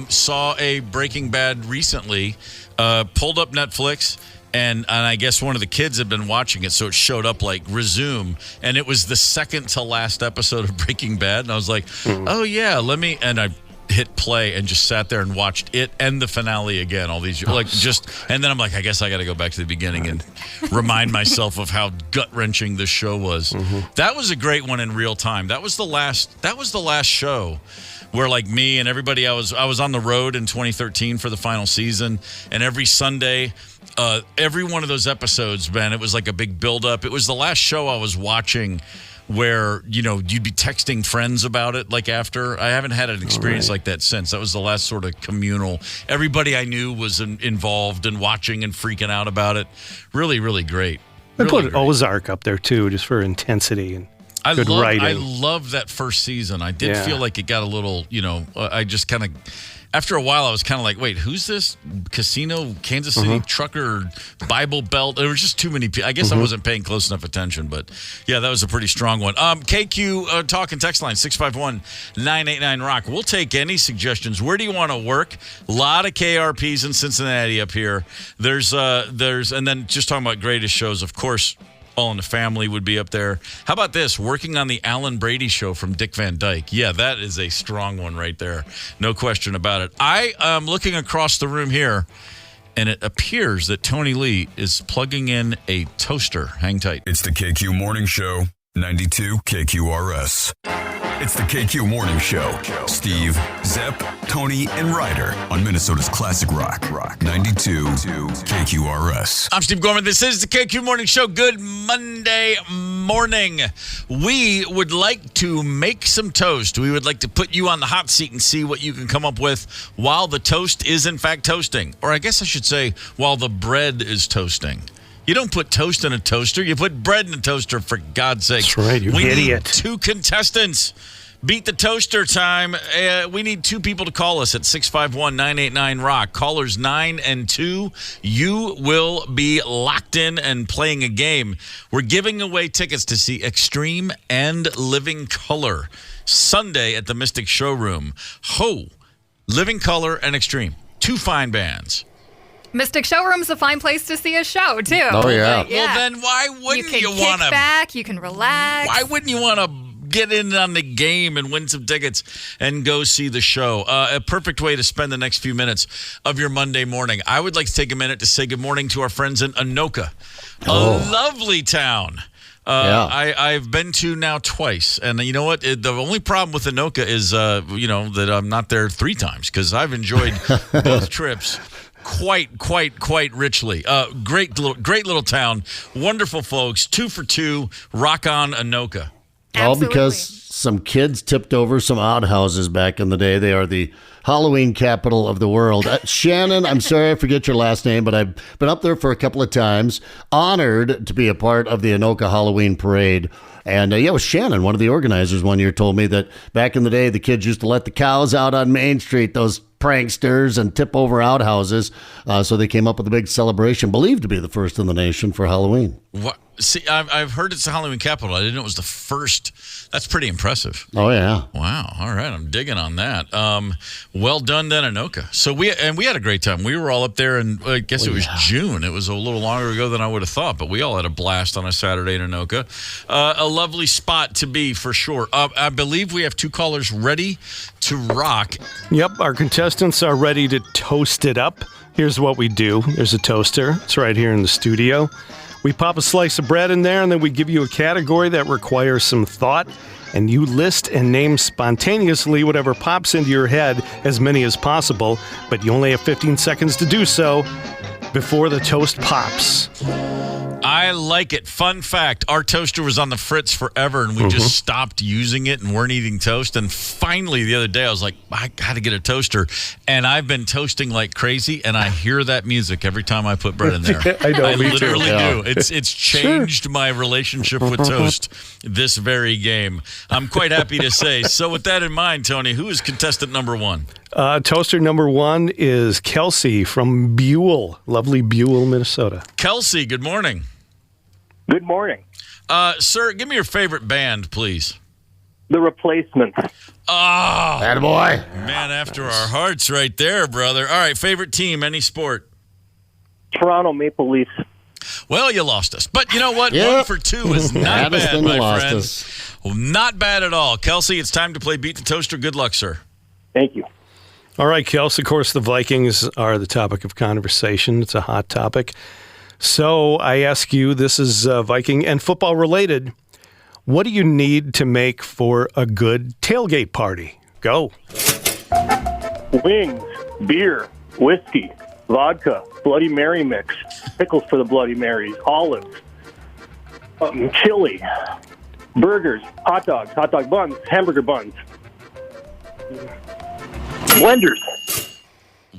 Saw a Breaking Bad recently, pulled up Netflix, and I guess one of the kids had been watching it, so it showed up like resume, and it was the second to last episode of Breaking Bad, and I was like, oh yeah, and I hit play and just sat there and watched it and the finale again all these years. And then I'm like, I guess I got to go back to the beginning and remind myself of how gut-wrenching this show was. That was a great one in real time. That was the last show where, like me and everybody, I was on the road in 2013 for the final season, and every Sunday, every one of those episodes, man, it was like a big build-up. It was the last show I was watching where, you'd be texting friends about it, like after. I haven't had an experience like that since. That was the last sort of communal. Everybody I knew was involved and watching and freaking out about it. Really, really great. I put Ozark up there, too, just for intensity and good writing. I love that first season. I did feel like it got a little, I just kind of, after a while, I was kind of like, wait, who's this casino, Kansas City trucker, Bible Belt? There was just too many people. I guess I wasn't paying close enough attention, but yeah, that was a pretty strong one. KQ talk and text line, 651-989-ROCK. We'll take any suggestions. Where do you want to work? A lot of KRPs in Cincinnati up here. There's, and then just talking about greatest shows, of course, All in the Family would be up there. How about this? Working on the Alan Brady Show from Dick Van Dyke. Yeah, that is a strong one right there. No question about it. I am looking across the room here, and it appears that Tony Lee is plugging in a toaster. Hang tight. It's the KQ Morning Show, 92 KQRS. It's the KQ Morning Show. Steve, Zepp, Tony, and Ryder on Minnesota's Classic Rock. 92 KQRS. I'm Steve Gorman. This is the KQ Morning Show. Good Monday morning. We would like to make some toast. We would like to put you on the hot seat and see what you can come up with while the toast is in fact toasting. Or I guess I should say while the bread is toasting. You don't put toast in a toaster. You put bread in a toaster, for God's sake. That's right, you we idiot. Need 2 contestants. Beat the toaster time. We need 2 people to call us at 651-989-ROCK. Callers 9 and 2, you will be locked in and playing a game. We're giving away tickets to see Extreme and Living Color Sunday at the Mystic Showroom. Living Color and Extreme. 2 fine bands. Mystic Showroom's a fine place to see a show, too. Oh, yeah. Well, then why wouldn't you want to... kick back, you can relax. Why wouldn't you want to, get in on the game and win some tickets and go see the show. A perfect way to spend the next few minutes of your Monday morning. I would like to take a minute to say good morning to our friends in Anoka, a lovely town. I've been to now twice, and you know what? The only problem with Anoka is, that I'm not there 3 times because I've enjoyed both trips quite richly. Great little town, wonderful folks. 2 for 2, rock on Anoka. All because some kids tipped over some outhouses back in the day. They are the Halloween capital of the world. Shannon, I'm sorry I forget your last name, but I've been up there for a couple of times. Honored to be a part of the Anoka Halloween Parade. And it was Shannon, one of the organizers one year, told me that back in the day, the kids used to let the cows out on Main Street, those pranksters, and tip over outhouses. So they came up with a big celebration, believed to be the first in the nation for Halloween. What? See, I've heard it's the Halloween capital. I didn't know it was the first. That's pretty impressive. Oh, yeah. Wow. All right. I'm digging on that. Well done then, Anoka. So we had a great time. We were all up there, and I guess it was June. It was a little longer ago than I would have thought, but we all had a blast on a Saturday in Anoka. A lovely spot to be for sure. I believe we have 2 callers ready to rock. Yep, our contestants are ready to toast it up. Here's what we do. There's a toaster. It's right here in the studio. We pop a slice of bread in there, and then we give you a category that requires some thought, and you list and name spontaneously whatever pops into your head, as many as possible, but you only have 15 seconds to do so before the toast pops. I like it. Fun fact, our toaster was on the fritz forever, and we just stopped using it and weren't eating toast. And finally, the other day, I was like, I got to get a toaster. And I've been toasting like crazy, and I hear that music every time I put bread in there. I know, I me literally too. do. It's changed my relationship with toast this very game. I'm quite happy to say. So with that in mind, Tony, who is contestant number 1? Toaster number 1 is Kelsey from Buell, lovely Buell, Minnesota. Kelsey, good morning. Good morning. Sir, give me your favorite band, please. The Replacements. Oh, attaboy. Man after our hearts right there, brother. All right, favorite team, any sport? Toronto Maple Leafs. Well, you lost us. But you know what? Yep. 1 for 2 is not bad, my lost friend. us. Well, not bad at all. Kelsey, it's time to play Beat the Toaster. Good luck, sir. Thank you. All right, Kelsey, of course, the Vikings are the topic of conversation. It's a hot topic. So I ask you, this is Viking and football related. What do you need to make for a good tailgate party? Go. Wings, beer, whiskey, vodka, Bloody Mary mix, pickles for the Bloody Marys, olives, chili, burgers, hot dog buns, hamburger buns, blenders.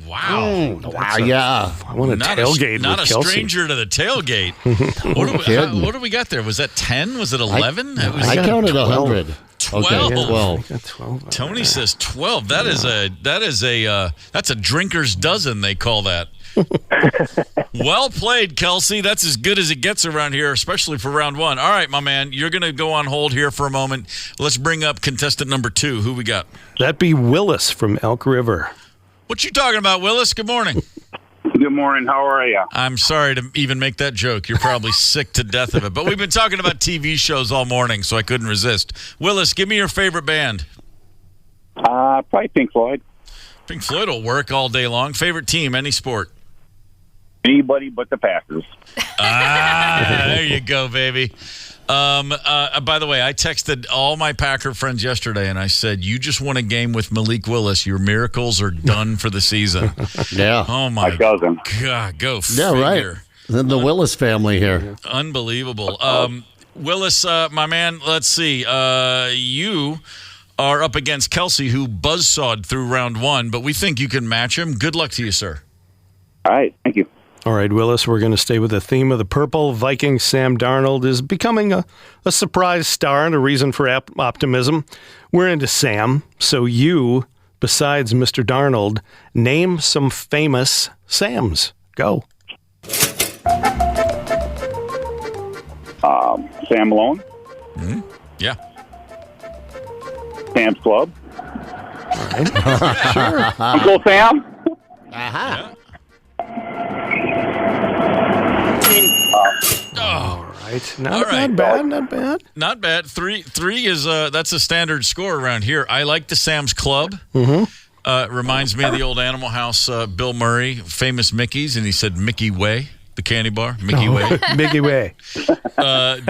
Wow. Wow, yeah. I want a tailgate Not with a Kelsey. stranger to the tailgate. What do we got there? Was that 10? Was it 11? I counted 100. 12. Okay, 12. Got 12. Tony says 12. That's a drinker's dozen, they call that. Well played, Kelsey. That's as good as it gets around here, especially for round 1. All right, my man, you're going to go on hold here for a moment. Let's bring up contestant number 2. Who we got? That'd be Willis from Elk River. What you talking about, Willis? Good morning. Good morning. How are you? I'm sorry to even make that joke. You're probably sick to death of it. But we've been talking about TV shows all morning, so I couldn't resist. Willis, give me your favorite band. Probably Pink Floyd. Pink Floyd will work all day long. Favorite team, any sport? Anybody but the Packers. There you go, baby. By the way, I texted all my Packer friends yesterday, and I said, you just won a game with Malik Willis. Your miracles are done for the season. Yeah. Oh, my cousin. God. Go Yeah, figure. right. The Willis family here. Unbelievable. Willis, my man, let's see. You are up against Kelsey, who buzzsawed through round 1, but we think you can match him. Good luck to you, sir. All right. Thank you. All right, Willis, we're going to stay with the theme of the purple. Viking Sam Darnold is becoming a surprise star and a reason for optimism. We're into Sam, so you, besides Mr. Darnold, name some famous Sams. Go. Sam Malone. Mm-hmm. Yeah. Sam's Club. All right. Sure. Uncle Sam. Aha. Yeah. All right. All right. Not bad. Not bad. Not bad. Three is that's a standard score around here. I like the Sam's Club. Reminds me of the old Animal House. Bill Murray, famous Mickey's, and he said Mickey Way, the candy bar, Mickey Way. Mickey Way.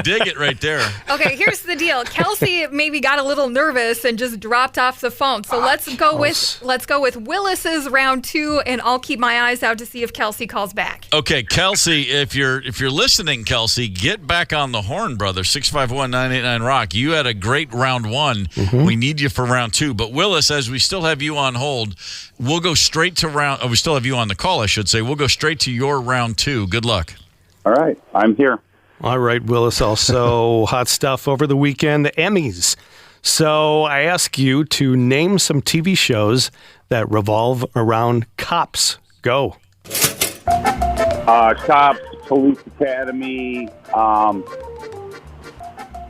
Dig it right there. Okay, here's the deal. Kelsey maybe got a little nervous and just dropped off the phone. So let's go with Willis's round 2, and I'll keep my eyes out to see if Kelsey calls back. Okay, Kelsey, if you're listening, Kelsey, get back on the horn, brother. 651-989-ROCK. You had a great round 1. We need you for round 2. But Willis, as we still have you on hold, we'll go straight to we still have you on the call, I should say. We'll go straight to your round 2. Good luck. All right, I'm here. All right, Willis. Also, hot stuff over the weekend, the Emmys. So I ask you to name some TV shows that revolve around cops. Go. Cops, Police Academy,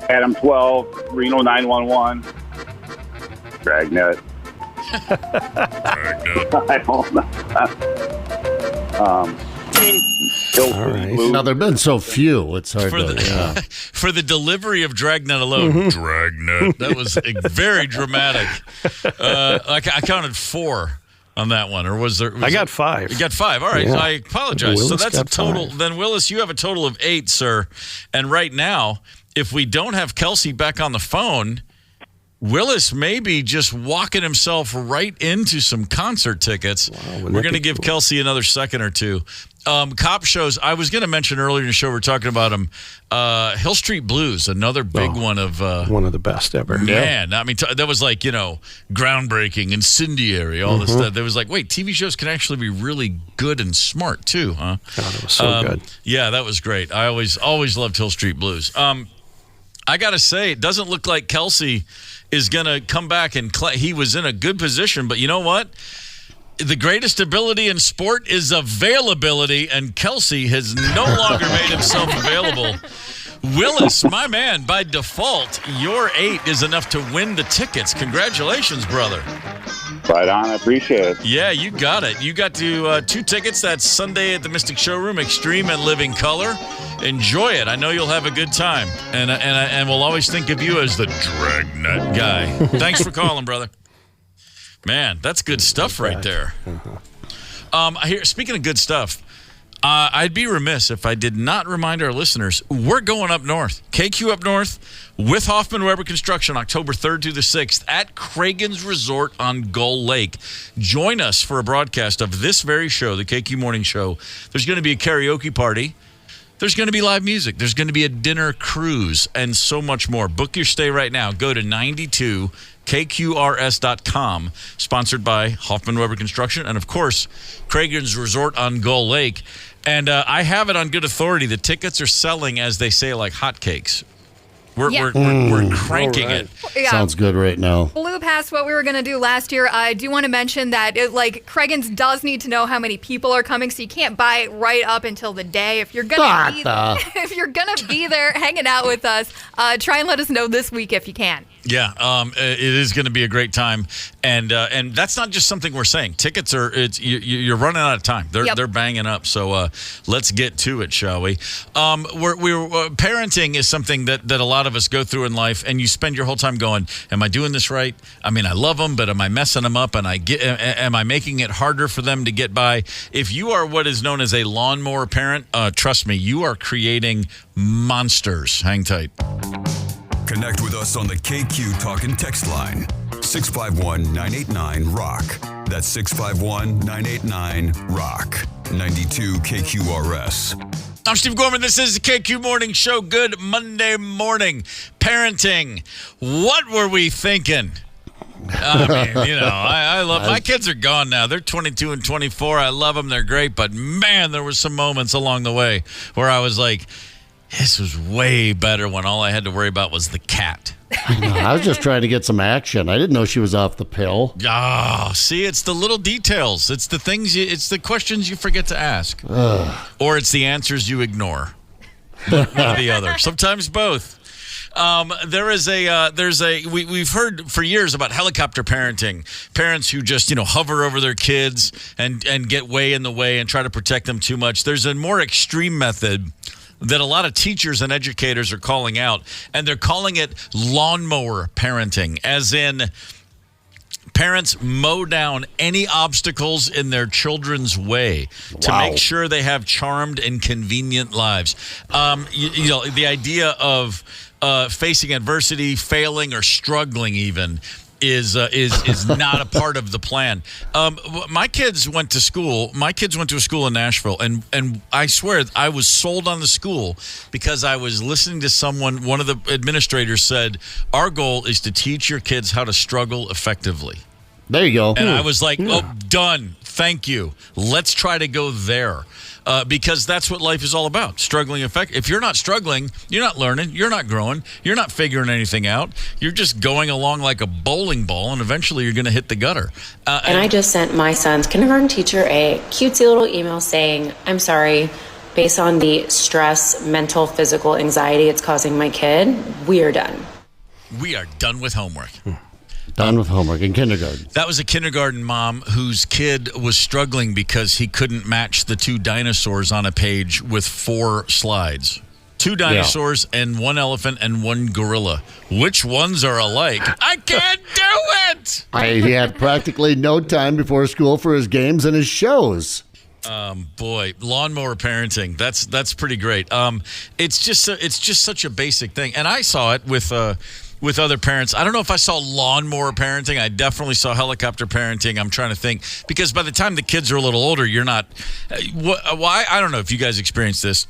Adam 12, Reno 911, Dragnet. I don't know. All right. Now, there have been so few, it's hard for the delivery of Dragnet alone. Dragnet. That was very dramatic. I counted 4 on that one, or was there? I got 5. You got 5. All right. Yeah. I apologize. Willis So that's a got total. 5. Then, Willis, you have a total of 8, sir. And right now, if we don't have Kelsey back on the phone, Willis may be just walking himself right into some concert tickets. We're going to give Kelsey another second or two. Cop shows, I was going to mention earlier in the show, we're talking about them. Hill Street Blues, another big one of the best ever. Man, I mean, that was like, groundbreaking, incendiary, all this stuff. There was like, wait, TV shows can actually be really good and smart too, huh? God, it was so good. Yeah, that was great. I always loved Hill Street Blues. I got to say, it doesn't look like Kelsey is going to come back and he was in a good position, but you know what? The greatest ability in sport is availability, and Kelsey has no longer made himself available. Willis, my man, by default, your 8 is enough to win the tickets. Congratulations, brother. Right on. I appreciate it. Yeah, you got it. You got to 2 tickets. That's Sunday at the Mystic Showroom, Extreme and Living Color. Enjoy it. I know you'll have a good time, and we'll always think of you as the Dragnet guy. Thanks for calling, brother. Man, that's good stuff right there. Speaking of good stuff, I'd be remiss if I did not remind our listeners, we're going up north. KQ up north with Hoffman Weber Construction, October 3rd through the 6th at Cragen's Resort on Gull Lake. Join us for a broadcast of this very show, the KQ Morning Show. There's going to be a karaoke party. There's going to be live music. There's going to be a dinner cruise and so much more. Book your stay right now. Go to 92KQRS.com, sponsored by Hoffman Weber Construction and, of course, Cragen's Resort on Gull Lake. And I have it on good authority. The tickets are selling, as they say, like hotcakes. We're cranking it. Yeah. Sounds good right now. Blew past what we were going to do last year. I do want to mention that Cragen's does need to know how many people are coming, so you can't buy it right up until the day. If you're gonna be there hanging out with us, try and let us know this week if you can. Yeah, it is going to be a great time, and that's not just something we're saying. Tickets you're running out of time. They're banging up. So let's get to it, shall we? Parenting is something that a lot of us go through in life, and you spend your whole time going, "Am I doing this right? I mean, I love them, but am I messing them up? And am I making it harder for them to get by?" If you are what is known as a lawnmower parent, trust me, you are creating monsters. Hang tight. Connect with us on the KQ Talk and Text line. 651-989-ROCK. That's 651-989-ROCK. 92 KQRS. I'm Steve Gorman. This is the KQ Morning Show. Good Monday morning. Parenting. What were we thinking? I mean, I love my kids are gone now. They're 22 and 24. I love them. They're great. But, man, there were some moments along the way where I was like, this was way better when all I had to worry about was the cat. I was just trying to get some action. I didn't know she was off the pill. Oh, see, it's the little details. It's the things. It's the questions you forget to ask, or it's the answers you ignore. One or the other. Sometimes both. We've heard for years about helicopter parenting. Parents who just hover over their kids and get way in the way and try to protect them too much. There's a more extreme method that a lot of teachers and educators are calling out, and they're calling it lawnmower parenting, as in parents mow down any obstacles in their children's way to make sure they have charmed and convenient lives. You know, the idea of facing adversity, failing, or struggling even is not a part of the plan. My kids went to school. My kids went to a school in Nashville, and I swear I was sold on the school because I was listening to someone. One of the administrators said, "Our goal is to teach your kids how to struggle effectively." There you go. And I was like, "Oh, done. Thank you. Let's try to go there." Because that's what life is all about, struggling effect. If you're not struggling, you're not learning, you're not growing, you're not figuring anything out. You're just going along like a bowling ball, and eventually you're going to hit the gutter. And I just sent my son's kindergarten teacher a cutesy little email saying, I'm sorry, based on the stress, mental, physical anxiety it's causing my kid, we are done. We are done with homework. Done with homework in kindergarten. That was a kindergarten mom whose kid was struggling because he couldn't match the 2 dinosaurs on a page with 4 slides. 2 dinosaurs and 1 elephant and 1 gorilla. Which ones are alike? I can't do it! He had practically no time before school for his games and his shows. Boy, lawnmower parenting. That's pretty great. It's just such a basic thing. And I saw it with other parents. I don't know if I saw lawnmower parenting. I definitely saw helicopter parenting. I'm trying to think, because by the time the kids are a little older, you're not. Why? I don't know if you guys experienced this,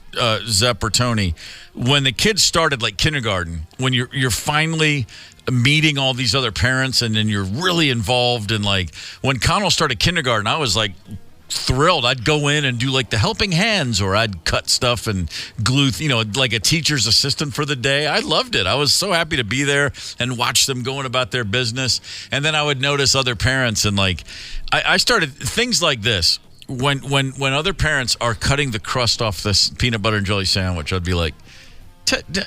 Zepp or Tony. When the kids started like kindergarten, when you're finally meeting all these other parents, and then you're really involved. And like when Connell started kindergarten, I was like thrilled. I'd go in and do like the helping hands, or I'd cut stuff and glue, like a teacher's assistant for the day. I loved it. I was so happy to be there and watch them going about their business. And then I would notice other parents, and like I started things like this. When other parents are cutting the crust off this peanut butter and jelly sandwich, I'd be like,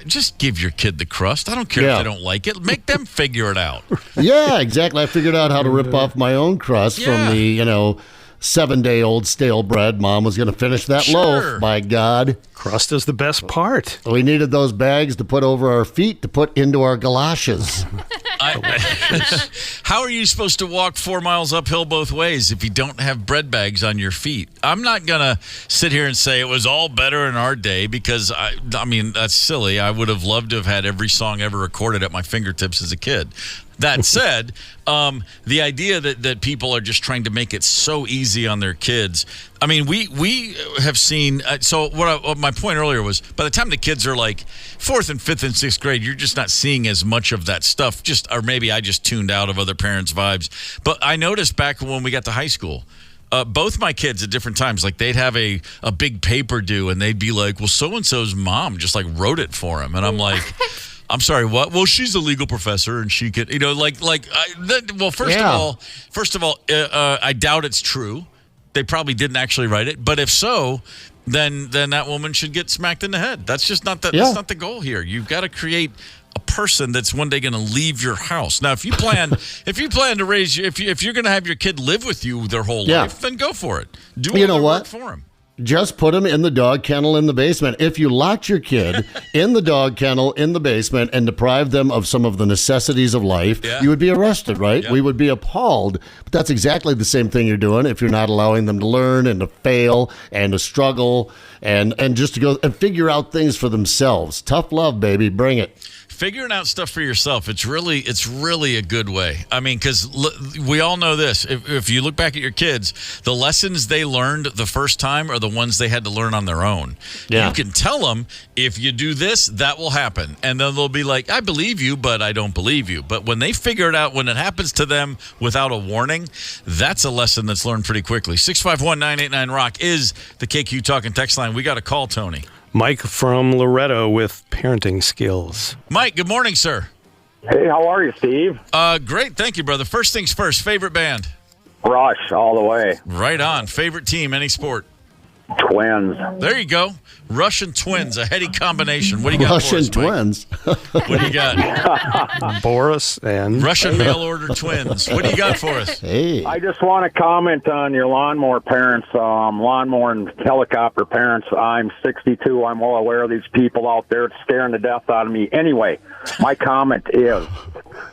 just give your kid the crust. I don't care if they don't like it. Make them figure it out. Yeah, exactly. I figured out how to rip off my own crust from the, 7-day-old stale bread. Mom was going to finish that loaf, by God. Crust is the best part. We needed those bags to put over our feet to put into our galoshes. How are you supposed to walk 4 miles uphill both ways if you don't have bread bags on your feet? I'm not going to sit here and say it was all better in our day, because, I mean, that's silly. I would have loved to have had every song ever recorded at my fingertips as a kid. That said, the idea that people are just trying to make it so easy on their kids. I mean, we have seen. So what my point earlier was, by the time the kids are like 4th and 5th and 6th grade, you're just not seeing as much of that stuff. Or maybe I just tuned out of other parents' vibes. But I noticed back when we got to high school, both my kids at different times, like they'd have a big paper due, and they'd be like, "Well, so and so's mom just like wrote it for him," and I'm like. I'm sorry, what? Well, she's a legal professor, and she could, first of all, I doubt it's true. They probably didn't actually write it. But if so, then that woman should get smacked in the head. That's just not that's not the goal here. You've got to create a person that's one day going to leave your house. Now, if you plan to raise, if you're going to have your kid live with you their whole life, then go for it. Do all the work for them. Just put him in the dog kennel in the basement. If you locked your kid in the dog kennel in the basement and deprived them of some of the necessities of life, you would be arrested, right? Yeah. We would be appalled. But that's exactly the same thing you're doing if you're not allowing them to learn and to fail and to struggle and just to go and figure out things for themselves. Tough love, baby. Bring it. Figuring out stuff for yourself, it's really a good way. I mean, because we all know this. If you look back at your kids, the lessons they learned the first time are the ones they had to learn on their own. Yeah. You can tell them, if you do this, that will happen. And then they'll be like, I believe you, but I don't believe you. But when they figure it out, when it happens to them without a warning, that's a lesson that's learned pretty quickly. 651-989-ROCK is the KQ Talking text line. We got a call, Tony. Mike from Loretto with parenting skills. Mike, good morning, sir. Hey, how are you, Steve? Great, thank you, brother. First things first, favorite band? Rush, all the way. Right on. Favorite team, any sport? Twins. There you go. Russian twins, a heady combination. What do you got Russian for us, Mike? twins. What do you got? Boris and Russian mail-order twins. What do you got for us? Hey. I just want to comment on your lawnmower parents, lawnmower and helicopter parents. I'm 62. I'm well aware of these people out there scaring the death out of me. Anyway, my comment is,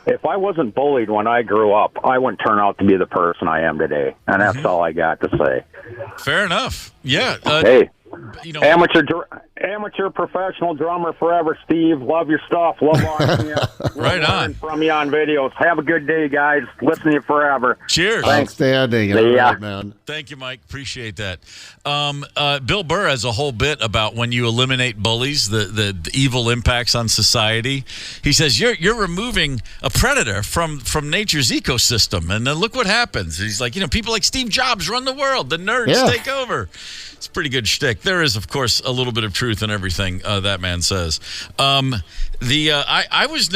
if I wasn't bullied when I grew up, I wouldn't turn out to be the person I am today. And that's all I got to say. Fair enough. Yeah. Hey. You know, Amateur professional drummer forever, Steve. Love your stuff. Love watching you. Right on. From you on videos. Have a good day, guys. Listen to you forever. Cheers. Outstanding. See ya. All right, man. Thank you, Mike. Appreciate that. Bill Burr has a whole bit about when you eliminate bullies, the evil impacts on society. He says you're removing a predator from nature's ecosystem, and then look what happens. He's like, people like Steve Jobs run the world. The nerds take over. It's pretty good shtick. There is, of course, a little bit of truth in everything that man says. I was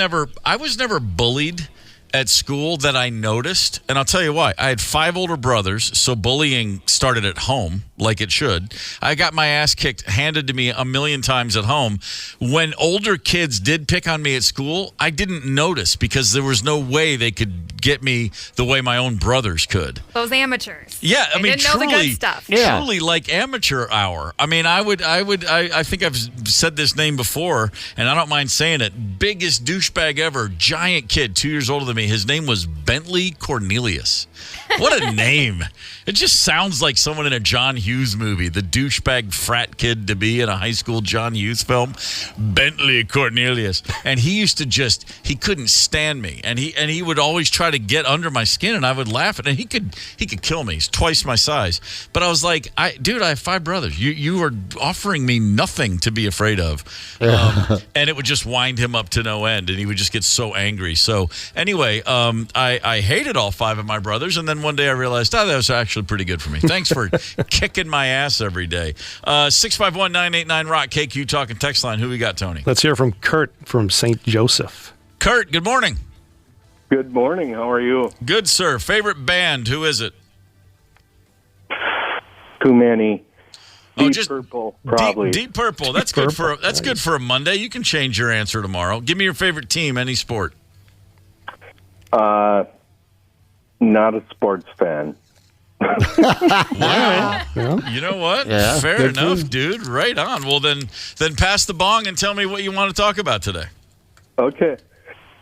never bullied at school that I noticed, and I'll tell you why. I had 5 older brothers, so bullying started at home, like it should. I got my ass handed to me a million times at home. When older kids did pick on me at school, I didn't notice because there was no way they could get me the way my own brothers could. Those amateurs. Yeah, I mean, didn't know truly, the good stuff. truly like amateur hour. I mean, I think I've said this name before, and I don't mind saying it. Biggest douchebag ever, giant kid, 2 years older than me. His name was Bentley Cornelius. What a name. It just sounds like someone in a John Hughes movie, the douchebag frat kid to be in a high school John Hughes film. Bentley Cornelius. And he used to he couldn't stand me. And he would always try to get under my skin, and I would laugh at him. He could kill me. He's twice my size. But I was like, dude, I have 5 brothers. You are offering me nothing to be afraid of. And it would just wind him up to no end, and he would just get so angry. So anyway, I hated all 5 of my brothers, and then one day I realized, that was actually pretty good for me. Thanks for kicking my ass every day. 651-989-ROCK, KQ Talk and Text Line. Who we got, Tony? Let's hear from Kurt from St. Joseph. Kurt, good morning. Good morning. How are you? Good, sir. Favorite band, who is it? Too many. Deep just Purple, probably. Deep Purple. That's good good for a Monday. You can change your answer tomorrow. Give me your favorite team, any sport. Not a sports fan. Wow. You know what? Yeah, Fair enough, dude. Right on. Well, then pass the bong and tell me what you want to talk about today. Okay.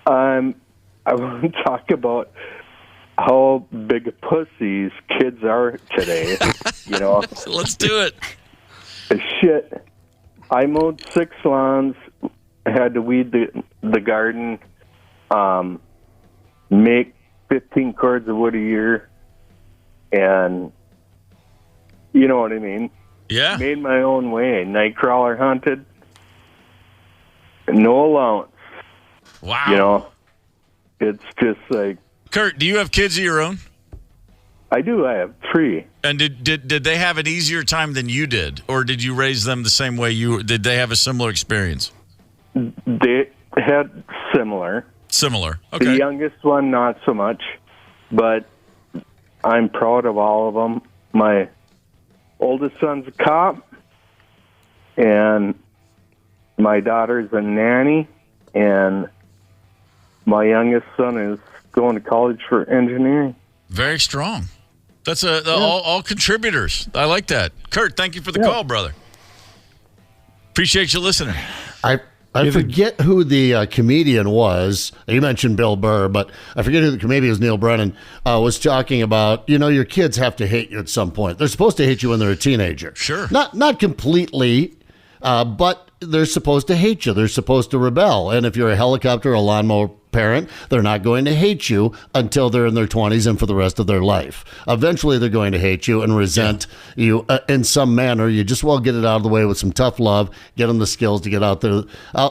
I want to talk about how big pussies kids are today. Let's do it. Shit. I mowed 6 lawns, had to weed the garden, make 15 cords of wood a year, and you know what I mean? Yeah. Made my own way. Nightcrawler hunted. No allowance. Wow. It's just like... Kurt, do you have kids of your own? I do. I have 3. And did they have an easier time than you did? Or did you raise them the same way did they have a similar experience? They had similar. Similar. Okay. The youngest one, not so much. But I'm proud of all of them. My oldest son's a cop. And my daughter's a nanny. And my youngest son is going to college for engineering. Very strong. That's all contributors. I like that. Kurt, thank you for the call, brother. Appreciate you listening. I forget who the comedian was. You mentioned Bill Burr, but I forget who the comedian was. Neil Brennan was talking about, your kids have to hate you at some point. They're supposed to hate you when they're a teenager. Sure. Not completely, but they're supposed to hate you. They're supposed to rebel. And if you're a helicopter or a lawnmower parent, they're not going to hate you until they're in their 20s and for the rest of their life. Eventually, they're going to hate you and resent you in some manner. You just get it out of the way with some tough love, get them the skills to get out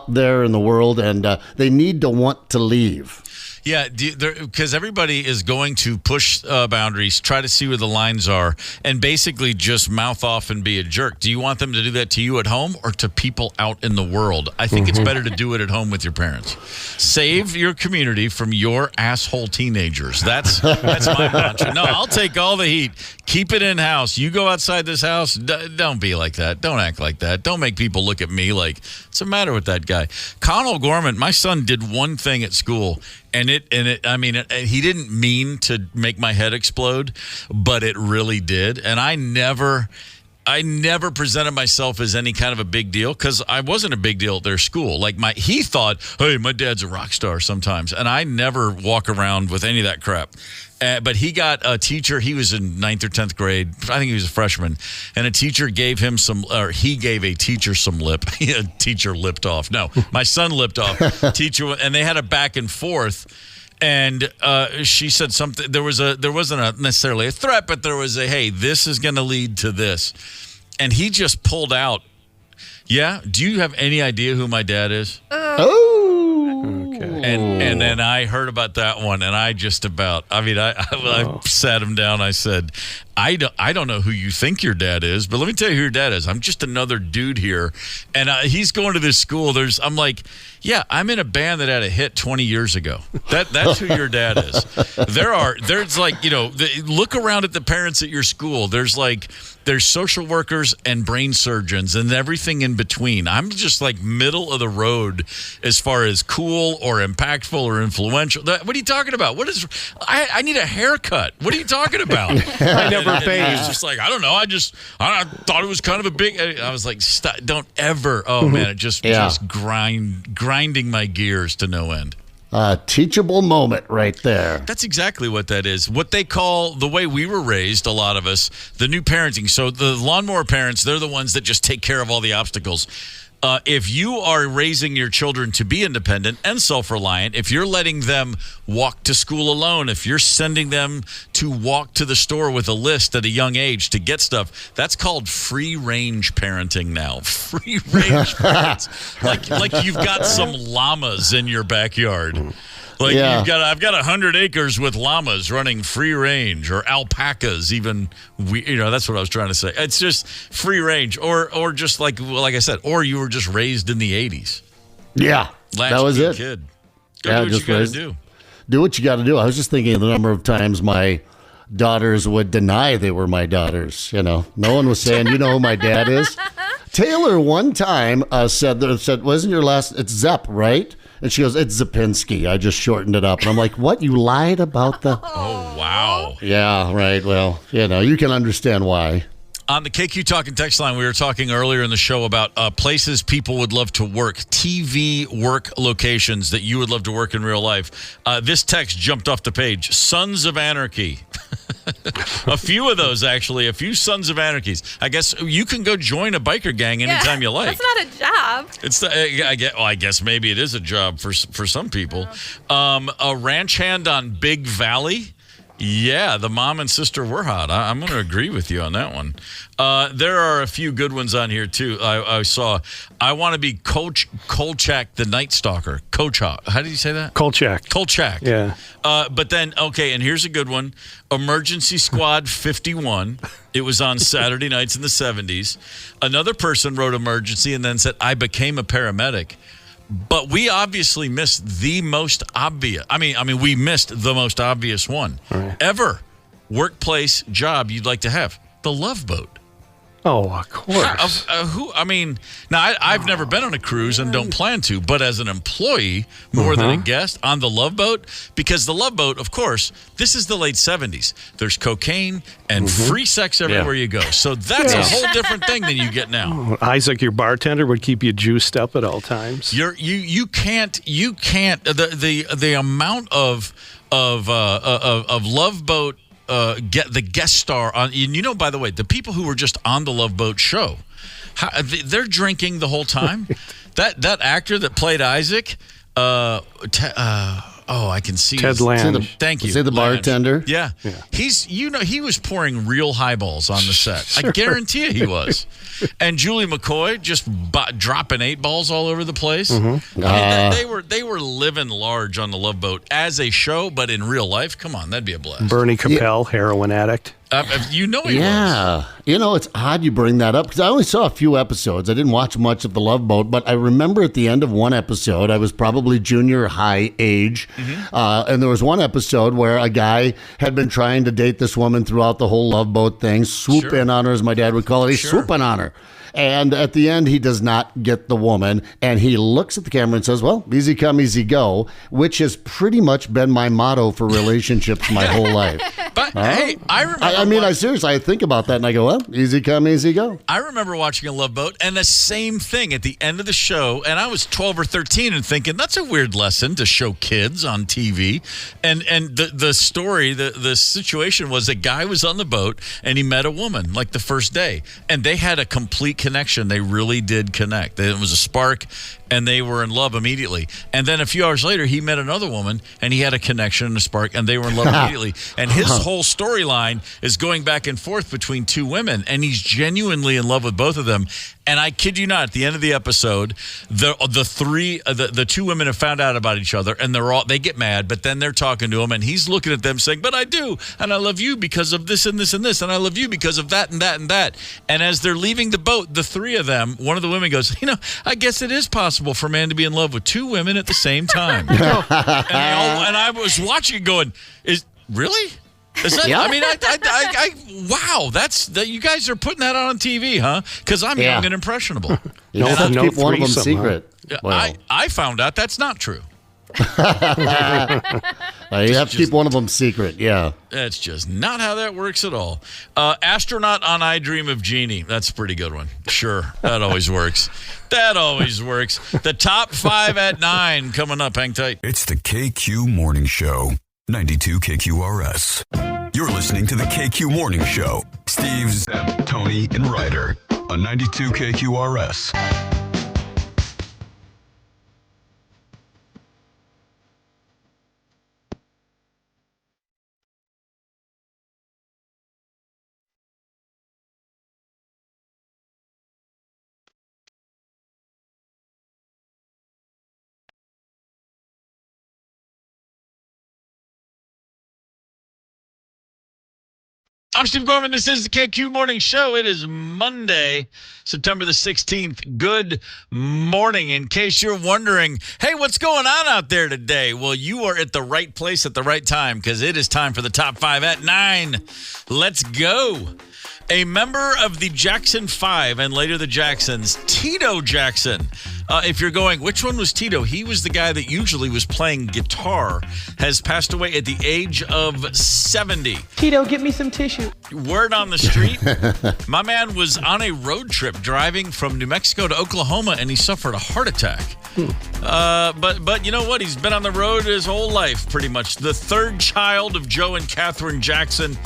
there in the world, and they need to want to leave. Yeah, because everybody is going to push boundaries, try to see where the lines are, and basically just mouth off and be a jerk. Do you want them to do that to you at home or to people out in the world? I think it's better to do it at home with your parents. Save your community from your asshole teenagers. That's my mantra. No, I'll take all the heat. Keep it in-house. You go outside this house, don't be like that. Don't act like that. Don't make people look at me like, what's the matter with that guy? Connell Gorman, my son did one thing at school, and he didn't mean to make my head explode, but it really did. And I never presented myself as any kind of a big deal because I wasn't a big deal at their school. Like he thought, hey, my dad's a rock star sometimes, and I never walk around with any of that crap. But he got a teacher. He was in 9th or 10th grade. I think he was a freshman. And a teacher gave him he gave a teacher some lip. A teacher lipped off. No, my son lipped off. Teacher, and they had a back and forth. And she said something. There wasn't necessarily a threat, but there was a, hey, this is going to lead to this. And he just pulled out. Yeah. Do you have any idea who my dad is? Okay. And then I heard about that one, and I sat him down. I said, I don't know who you think your dad is, but let me tell you who your dad is. I'm just another dude here, and he's going to this school. I'm like, yeah, I'm in a band that had a hit 20 years ago. That's who your dad is. There's like, look around at the parents at your school. There's social workers and brain surgeons and everything in between. I'm just like middle of the road as far as cool or impactful or influential. What are you talking about? I need a haircut. What are you talking about? I never paid. He's just like, I don't know. I thought it was kind of a big. I was like, stop, don't ever. Oh man, it just grinding my gears to no end. Teachable moment right there. That's exactly what that is. What they call, the way we were raised, a lot of us, the new parenting. So the lawnmower parents, they're the ones that just take care of all the obstacles. If you are raising your children to be independent and self-reliant, if you're letting them walk to school alone, if you're sending them to walk to the store with a list at a young age to get stuff, that's called free-range parenting now. Free-range parents. Like you've got some llamas in your backyard. I've got 100 acres with llamas running free range, or alpacas even. That's what I was trying to say. It's just free range, or just like I said, or you were just raised in the 80s. Yeah, that was it. Kid. Do what you got to do. Do what you got to do. I was just thinking of the number of times my daughters would deny they were my daughters. No one was saying, you know who my dad is. Taylor one time said, wasn't your last? It's Zepp, right? And she goes, it's Zapinski. I just shortened it up. And I'm like, what? You lied about the... Oh, wow. Yeah, right. Well, you can understand why. On the KQ Talking text line, we were talking earlier in the show about places people would love to work, TV work locations that you would love to work in real life. This text jumped off the page. Sons of Anarchy. A few of those, actually. A few Sons of Anarchies. I guess you can go join a biker gang anytime you like. That's not a job. I guess maybe it is a job for some people. A ranch hand on Big Valley. Yeah, the mom and sister were hot. I'm going to agree with you on that one. There are a few good ones on here, too. I saw, I want to be Kolchak the Night Stalker. Kolchak. How did you say that? Kolchak. Yeah. But then, okay, and here's a good one. Emergency Squad 51. It was on Saturday nights in the 70s. Another person wrote emergency and then said, I became a paramedic. But we obviously missed the most obvious. We missed the most obvious one ever. Workplace job you'd like to have. The Love Boat. Oh, of course. I've never been on a cruise and don't plan to, but as an employee, more than a guest on the Love Boat, because the Love Boat, of course, this is the late 70s. There's cocaine and free sex everywhere you go. So that's a whole different thing than you get now. Isaac, your bartender, would keep you juiced up at all times. You can't the amount of Love Boat get the guest star on. By the way, the people who were just on the Love Boat show, they're drinking the whole time. that actor that played Isaac, I can see Ted Land. Thank you. Is he the bartender? Yeah. He's, he was pouring real highballs on the set. Sure. I guarantee you he was. And Julie McCoy just dropping 8 balls all over the place. Mm-hmm. I mean, they were living large on the Love Boat as a show, but in real life, come on, that'd be a blast. Bernie Capel, heroin addict. He was. It's odd you bring that up because I only saw a few episodes. I didn't watch much of The Love Boat, but I remember at the end of one episode, I was probably junior high age, and there was one episode where a guy had been trying to date this woman throughout the whole Love Boat thing, swoop in on her, as my dad would call it. He's swooping on her. And at the end, he does not get the woman, and he looks at the camera and says, well, easy come, easy go, which has pretty much been my motto for relationships my whole life. But, hey, I remember... I think about that, and I go, well, easy come, easy go. I remember watching a Love Boat, and the same thing at the end of the show, and I was 12 or 13 and thinking, that's a weird lesson to show kids on TV. And the story, the situation was a guy was on the boat, and he met a woman, like the first day, and they had a complete connection. They really did connect. It was a spark, and they were in love immediately. And then a few hours later, he met another woman, and he had a connection and a spark, and they were in love immediately. And his whole storyline is going back and forth between 2 women, and he's genuinely in love with both of them. And I kid you not, at the end of the episode, the 2 women have found out about each other, and they get mad, but then they're talking to him, and he's looking at them saying, but I do, and I love you because of this and this and this, and I love you because of that and that and that. And as they're leaving the boat, the 3 of them, one of the women goes, I guess it is possible for a man to be in love with 2 women at the same time. and I was watching going, really? Is that, I mean, wow, you guys are putting that on TV, huh? Because I'm young and impressionable. You have to keep one of them secret. Well. I found out that's not true. You have to keep one of them secret, yeah. That's just not how that works at all. Astronaut on I Dream of Jeannie. That's a pretty good one. Sure, that always works. That always works. The top 5 at 9 coming up. Hang tight. It's the KQ Morning Show. 92 KQRS. You're listening to the KQ Morning Show. Steve, Zeb, Tony, and Ryder on 92 KQRS. I'm Steve Gorman. This is the KQ Morning Show. It is Monday, September the 16th. Good morning. In case you're wondering, hey, what's going on out there today? Well, you are at the right place at the right time because it is time for the top 5 at 9. Let's go. A member of the Jackson 5 and later the Jacksons, Tito Jackson. If you're going, which one was Tito? He was the guy that usually was playing guitar, has passed away at the age of 70. Tito, get me some tissue. Word on the street, my man was on a road trip driving from New Mexico to Oklahoma, and he suffered a heart attack. But you know what? He's been on the road his whole life, pretty much. The 3rd child of Joe and Catherine Jackson.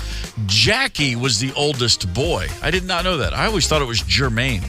Jackie was the oldest boy. I did not know that. I always thought it was Jermaine,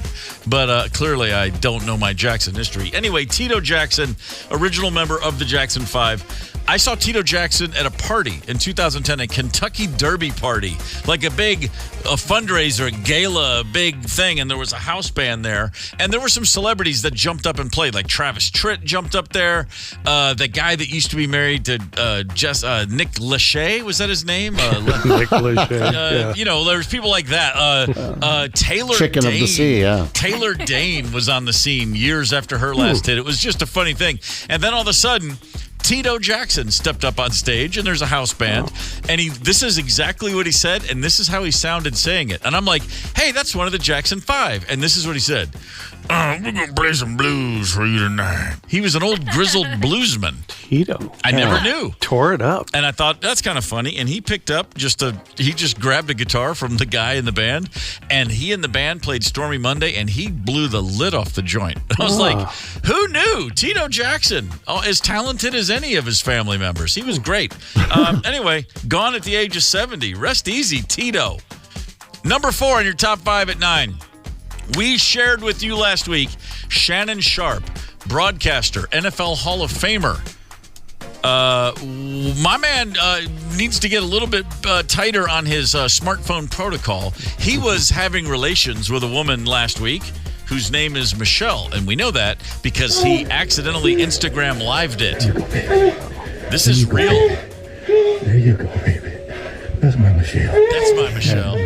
but clearly I don't know my Jackson history. Anyway, Tito Jackson, original member of the Jackson 5. I saw Tito Jackson at a party in 2010, a Kentucky Derby party, like a fundraiser, a gala, a big thing, and there was a house band there, and there were some celebrities that jumped up and played, like Travis Tritt jumped up there, the guy that used to be married to Nick Lachey, was that his name? Nick Lachey, You know, there's people like that. Taylor Chicken Dane, of the Sea, yeah. Taylor Dane was on the scene years after her last hit. It was just a funny thing. And then all of a sudden, Tito Jackson stepped up on stage, and there's a house band, and this is exactly what he said, and this is how he sounded saying it. And I'm like, hey, that's one of the Jackson 5. And this is what he said. We're going to play some blues for you tonight. He was an old grizzled bluesman. Tito. I never knew. Tore it up. And I thought, that's kind of funny. And he picked up he just grabbed a guitar from the guy in the band, and he and the band played Stormy Monday, and he blew the lid off the joint. I was like, who knew? Tito Jackson, as talented as any of his family members. He was great. Anyway, gone at the age of 70. Rest easy, Tito. Number 4 on your top 5 at 9. We shared with you last week Shannon Sharpe, broadcaster, NFL Hall of Famer. My man needs to get a little bit tighter on his smartphone protocol. He was having relations with a woman last week whose name is Michelle, and we know that because he accidentally Instagram lived it. This is real. There you go, baby. That's my Michelle. That's my Michelle.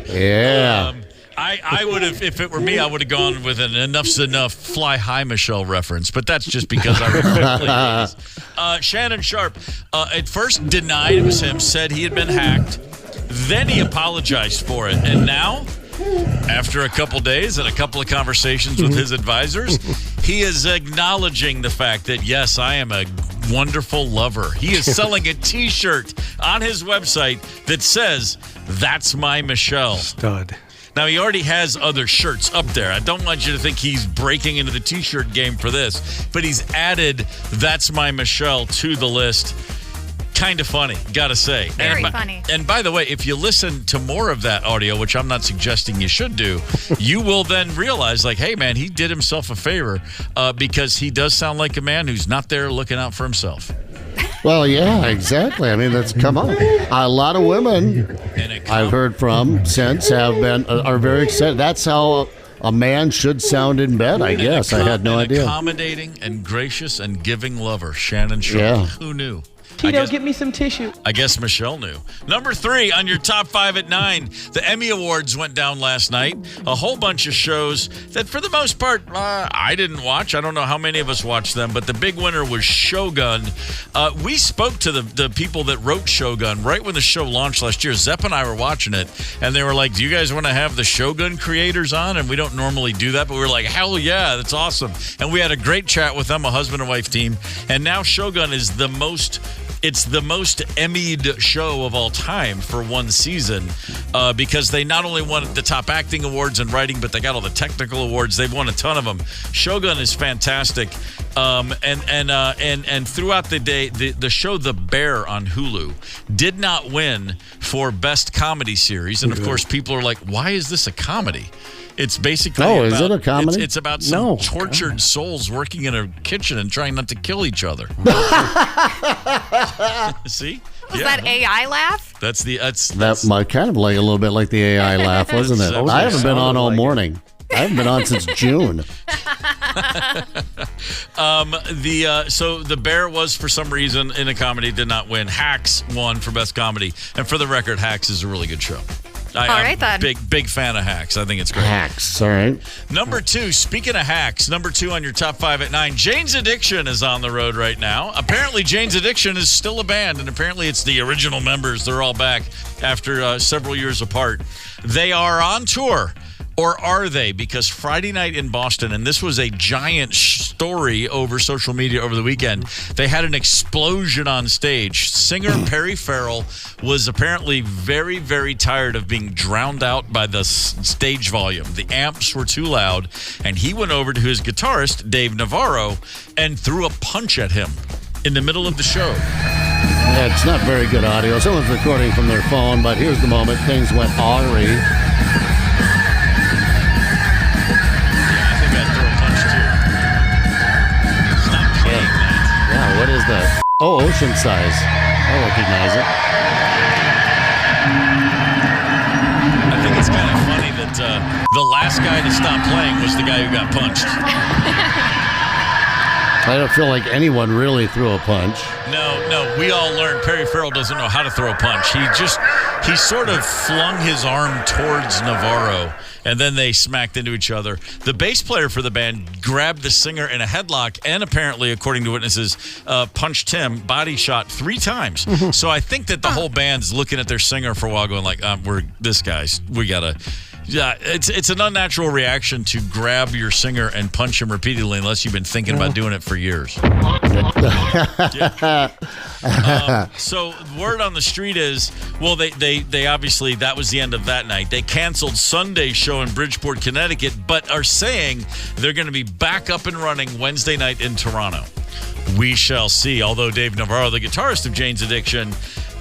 Yeah. I would have, if it were me, I would have gone with an Enough's Enough Fly High Michelle reference, but that's just because I remember. Shannon Sharpe at first denied it was him, said he had been hacked. Then he apologized for it. And now, after a couple days and a couple of conversations with his advisors, he is acknowledging the fact that, yes, I am a wonderful lover. He is selling a T-shirt on his website that says, "That's my Michelle." Stud. Now, he already has other shirts up there. I don't want you to think he's breaking into the T-shirt game for this, but he's added "That's my Michelle" to the list. Kind of funny, gotta say. Very funny. And by the way, if you listen to more of that audio, which I'm not suggesting you should do, you will then realize, like, hey, man, he did himself a favor because he does sound like a man who's not there looking out for himself. Well, yeah, exactly. I mean, come on. A lot of women I've heard from since are very excited. That's how a man should sound in bed, I guess. I had no idea. Accommodating and gracious and giving lover, Shannon Sharpe. Yeah. Who knew? Tito, get me some tissue. I guess Michelle knew. Number 3 on your top 5 at 9. The Emmy Awards went down last night. A whole bunch of shows that, for the most part, I didn't watch. I don't know how many of us watched them, but the big winner was Shogun. We spoke to the people that wrote Shogun right when the show launched last year. Zepp and I were watching it, and they were like, do you guys want to have the Shogun creators on? And we don't normally do that, but we were like, hell yeah, that's awesome. And we had a great chat with them, a husband and wife team. And now Shogun is the most Emmy'd show of all time for one season because they not only won the top acting awards and writing, but they got all the technical awards. They've won a ton of them. Shogun is fantastic. And throughout the day, the show The Bear on Hulu did not win for Best Comedy Series. And, of course, people are like, why is this a comedy? It's basically is it a comedy? It's about some tortured souls working in a kitchen and trying not to kill each other. See? Was that AI laugh? That's that might kind of like a little bit like the AI laugh, wasn't it? I haven't been on all morning. I haven't been on since June. So The Bear was, for some reason, in a comedy, did not win. Hacks won for Best Comedy. And for the record, Hacks is a really good show. I'm a big fan of Hacks. I think it's great. Hacks, all right. Number 2, speaking of Hacks, number 2 on your top 5 at 9, Jane's Addiction is on the road right now. Apparently, Jane's Addiction is still a band, and apparently it's the original members. They're all back after several years apart. They are on tour. Or are they? Because Friday night in Boston, and this was a giant story over social media over the weekend, they had an explosion on stage. Singer Perry Farrell was apparently very, very tired of being drowned out by the stage volume. The amps were too loud, and he went over to his guitarist, Dave Navarro, and threw a punch at him in the middle of the show. Yeah, it's not very good audio. Someone's recording from their phone, but here's the moment. Things went awry. What is that? Oh, Ocean Size. I recognize it. I think it's kind of funny that the last guy to stop playing was the guy who got punched. I don't feel like anyone really threw a punch. No, we all learned Perry Farrell doesn't know how to throw a punch. He sort of flung his arm towards Navarro, and then they smacked into each other. The bass player for the band grabbed the singer in a headlock and apparently, according to witnesses, punched him, body shot 3 times. So I think that the whole band's looking at their singer for a while going like, we gotta... Yeah, it's an unnatural reaction to grab your singer and punch him repeatedly unless you've been thinking about doing it for years. So word on the street is, well, they obviously, that was the end of that night. They canceled Sunday's show in Bridgeport, Connecticut, but are saying they're going to be back up and running Wednesday night in Toronto. We shall see. Although Dave Navarro, the guitarist of Jane's Addiction,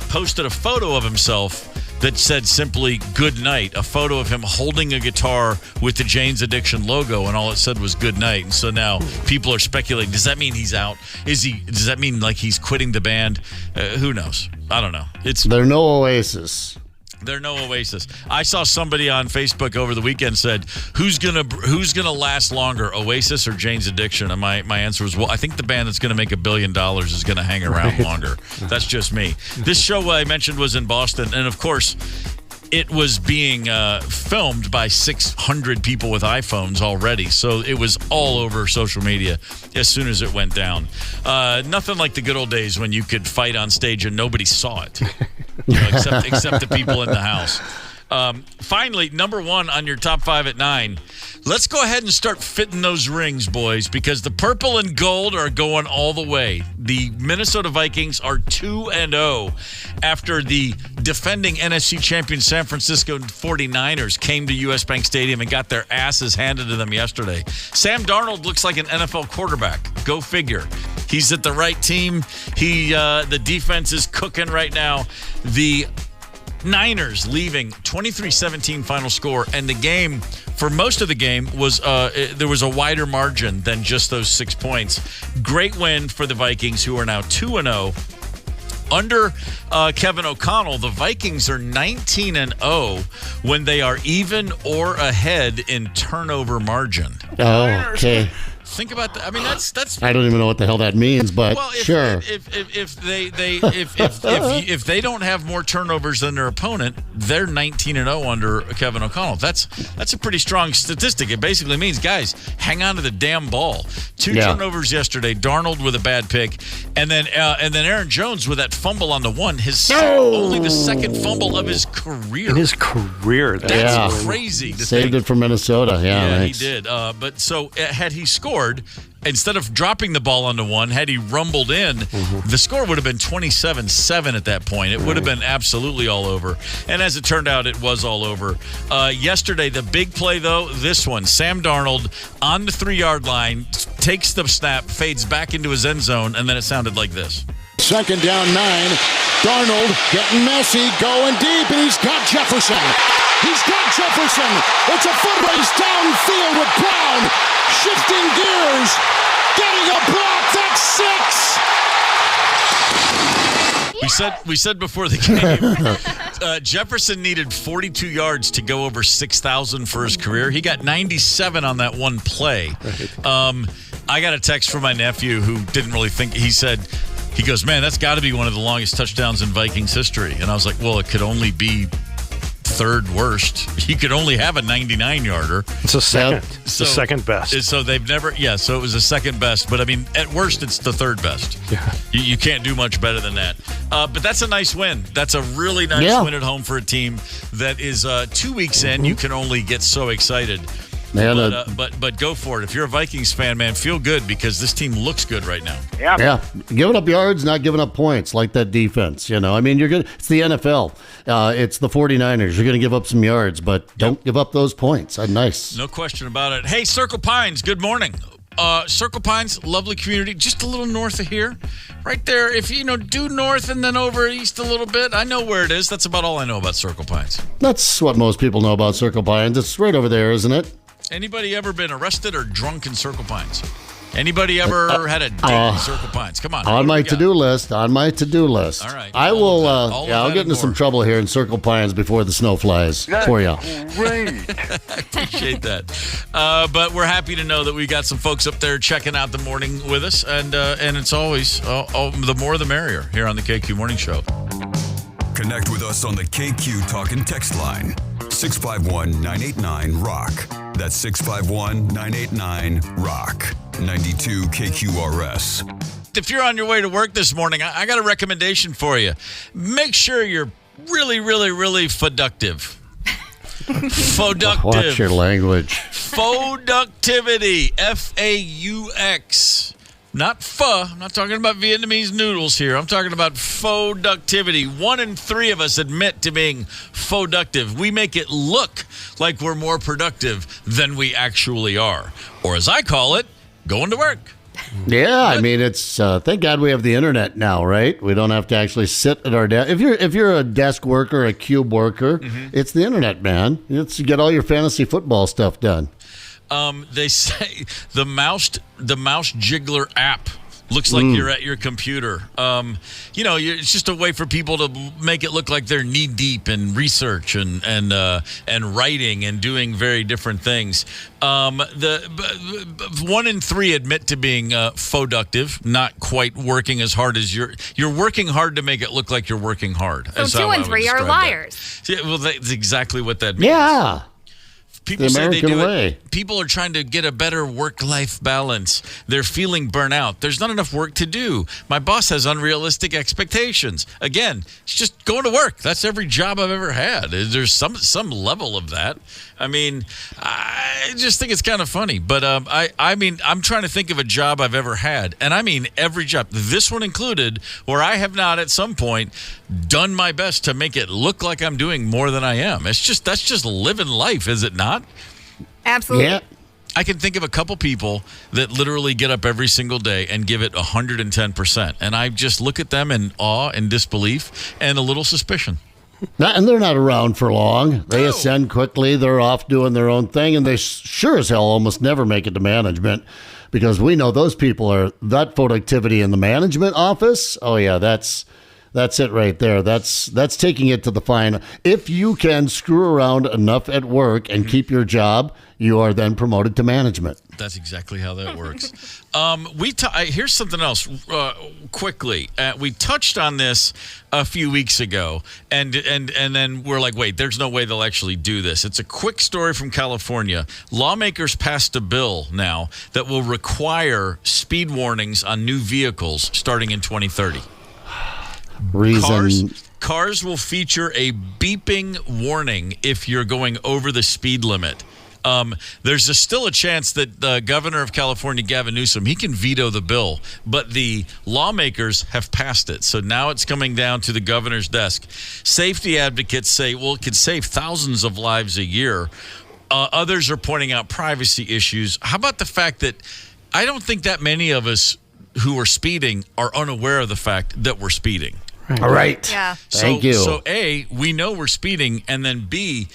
posted a photo of himself that said simply "Good night," a photo of him holding a guitar with the Jane's Addiction logo, and all it said was "Good night." And so now people are speculating: does that mean he's out? Does that mean like he's quitting the band? Who knows? I don't know. They're no Oasis. They're no Oasis. I saw somebody on Facebook over the weekend said, who's gonna last longer, Oasis or Jane's Addiction? And my answer was, well, I think the band that's gonna make $1 billion is gonna hang around longer. That's just me. This show I mentioned was in Boston, and of course, it was being filmed by 600 people with iPhones already, so it was all over social media as soon as it went down. Nothing like the good old days when you could fight on stage and nobody saw it, except the people in the house. Finally, number one on your top 5 at 9. Let's go ahead and start fitting those rings, boys, because the purple and gold are going all the way. The Minnesota Vikings are 2-0 after the defending NFC champion San Francisco 49ers came to US Bank Stadium and got their asses handed to them yesterday. Sam Darnold looks like an NFL quarterback. Go figure. He's at the right team. The defense is cooking right now. The Niners leaving 23-17 final score, and the game, for most of the game, was there was a wider margin than just those 6 points. Great win for the Vikings, who are now 2-0. Under Kevin O'Connell, the Vikings are 19-0 when they are even or ahead in turnover margin. Oh, okay. Think about that. I mean, that's. I don't even know what the hell that means, but sure. If they don't have more turnovers than their opponent, they're 19-0 under Kevin O'Connell. That's a pretty strong statistic. It basically means, guys, hang on to the damn ball. 2 turnovers yesterday. Darnold with a bad pick, and then Aaron Jones with that fumble on the one. Only the second fumble of his career. In his career, that's crazy. Saved it for Minnesota. Yeah, he did. But so had he scored, instead of dropping the ball onto one, had he rumbled in, the score would have been 27-7 at that point. It would have been absolutely all over. And as it turned out, it was all over. Yesterday, the big play, though, this one, Sam Darnold on the 3-yard line, takes the snap, fades back into his end zone, and then it sounded like this. Second down 9. Darnold getting messy, going deep, and he's got Jefferson. He's got Jefferson. It's a foot race downfield with Brown. Shifting gears. Getting a block. That's 6. We said before the game, Jefferson needed 42 yards to go over 6,000 for his career. He got 97 on that one play. I got a text from my nephew who didn't really think. He goes, man, that's got to be one of the longest touchdowns in Vikings history. And I was like, well, it could only be third worst. He could only have a 99-yarder. It's a second. It's the second best. So they've never, so it was the second best. But I mean, at worst, it's the third best. Yeah. You can't do much better than that. But that's a nice win. That's a really nice win at home for a team that is 2 weeks in. You can only get so excited. Man, but go for it. If you're a Vikings fan, man, feel good because this team looks good right now. Yeah. Giving up yards, not giving up points like that defense. I mean, you're good. It's the NFL. It's the 49ers. You're going to give up some yards, but don't give up those points. Nice. No question about it. Hey, Circle Pines, good morning. Circle Pines, lovely community, just a little north of here. Right there, if due north and then over east a little bit. I know where it is. That's about all I know about Circle Pines. That's what most people know about Circle Pines. It's right over there, isn't it? Anybody ever been arrested or drunk in Circle Pines? Anybody ever had a date in Circle Pines? Come on. On my to-do list. All right. I will. I'll get into some trouble here in Circle Pines before the snow flies for you. Great. I appreciate that. But we're happy to know that we got some folks up there checking out the morning with us, and it's always the more the merrier here on the KQ Morning Show. Connect with us on the KQ Talk and Text line. 651-989-ROCK. That's 651-989-ROCK. 92 KQRS. If you're on your way to work this morning, I got a recommendation for you. Make sure you're really, really, really productive. Productive. Watch your language. Productivity. F-A-U-X. Not pho. I'm not talking about Vietnamese noodles here. I'm talking about productivity. 1 in 3 of us admit to being productive. We make it look like we're more productive than we actually are. Or as I call it, going to work. Yeah, I mean, it's thank God we have the internet now, right? We don't have to actually sit at our desk. If you're a desk worker, a cube worker, it's the internet, man. It's to get all your fantasy football stuff done. They say the mouse jiggler app looks like you're at your computer. It's just a way for people to make it look like they're knee deep in research and writing and doing very different things. 1 in 3 admit to being productive, not quite working as hard as you're working hard to make it look like you're working hard. So 2 and 3 are liars. Yeah, well, that's exactly what that means. Yeah. People say they do it. People are trying to get a better work-life balance. They're feeling burnout. There's not enough work to do. My boss has unrealistic expectations. Again, it's just going to work. That's every job I've ever had. There's some level of that. I mean, I just think it's kind of funny. But I'm trying to think of a job I've ever had, and I mean every job, this one included, where I have not at some point done my best to make it look like I'm doing more than I am. That's just living life, is it not? Absolutely. Yeah. I can think of a couple people that literally get up every single day and give it 110%. And I just look at them in awe and disbelief and a little suspicion. And they're not around for long. They ascend quickly. They're off doing their own thing. And they sure as hell almost never make it to management, because we know those people are that productivity in the management office. Oh, yeah, that's it right there. That's taking it to the final. If you can screw around enough at work and keep your job, you are then promoted to management. That's exactly how that works. Here's something else quickly. We touched on this a few weeks ago, and then we're like, wait, there's no way they'll actually do this. It's a quick story from California. Lawmakers passed a bill now that will require speed warnings on new vehicles starting in 2030. Cars will feature a beeping warning if you're going over the speed limit. There's still a chance that the governor of California, Gavin Newsom, he can veto the bill, but the lawmakers have passed it. So now it's coming down to the governor's desk. Safety advocates say, well, it could save thousands of lives a year. Others are pointing out privacy issues. How about the fact that I don't think that many of us who are speeding are unaware of the fact that we're speeding. All right. Yeah. Thank you. So A, we know we're speeding, and then B,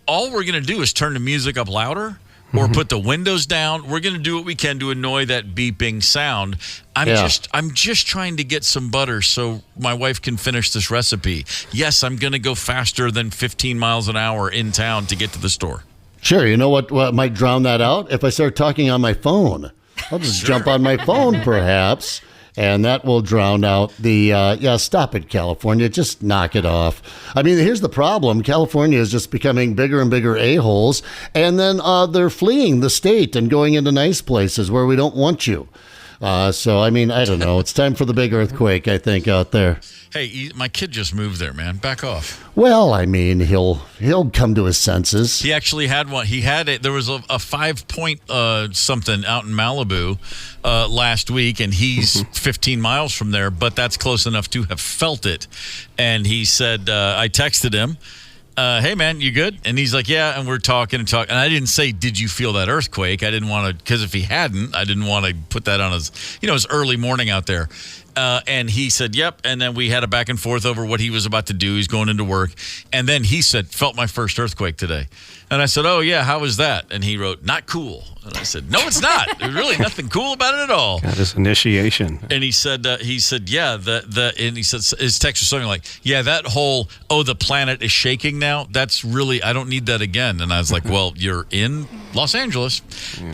all we're going to do is turn the music up louder or put the windows down. We're going to do what we can to annoy that beeping sound. I'm just trying to get some butter so my wife can finish this recipe. Yes, I'm going to go faster than 15 miles an hour in town to get to the store. Sure. You know what might drown that out? If I start talking on my phone. I'll just jump on my phone, perhaps. And that will drown out the, stop it, California. Just knock it off. I mean, here's the problem. California is just becoming bigger and bigger a-holes. And then they're fleeing the state and going into nice places where we don't want you. So, I mean, I don't know. It's time for the big earthquake, I think, out there. Hey, my kid just moved there, man. Back off. Well, I mean, he'll come to his senses. He actually had one. He had it. There was a 5-point something out in Malibu last week, and he's 15 miles from there, but that's close enough to have felt it. And he said, I texted him, hey, man, you good? And he's like, yeah, and we're talking. And I didn't say, did you feel that earthquake? I didn't want to, because if he hadn't, I didn't want to put that on his early morning out there. And he said, yep. And then we had a back and forth over what he was about to do. He's going into work. And then he said, felt my first earthquake today. And I said, oh, yeah, how was that? And he wrote, not cool. And I said, no, it's not. There's really nothing cool about it at all. Got his initiation. And he said, yeah, and he said, his text was something like, yeah, that whole, the planet is shaking now. That's really, I don't need that again. And I was like, well, you're in Los Angeles.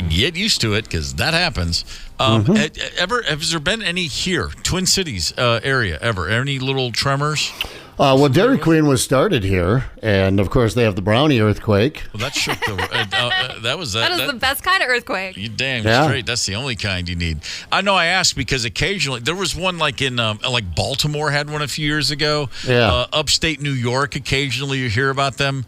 Get used to it, because that happens. Has there been any here, Twin Cities area ever? Any little tremors? Well, Dairy Queen was started here, and of course they have the Brownie earthquake. Well, that shook the. That is the best kind of earthquake. You damn straight. That's the only kind you need. I know. I asked because occasionally there was one like in like Baltimore had one a few years ago. Yeah. Upstate New York, occasionally you hear about them.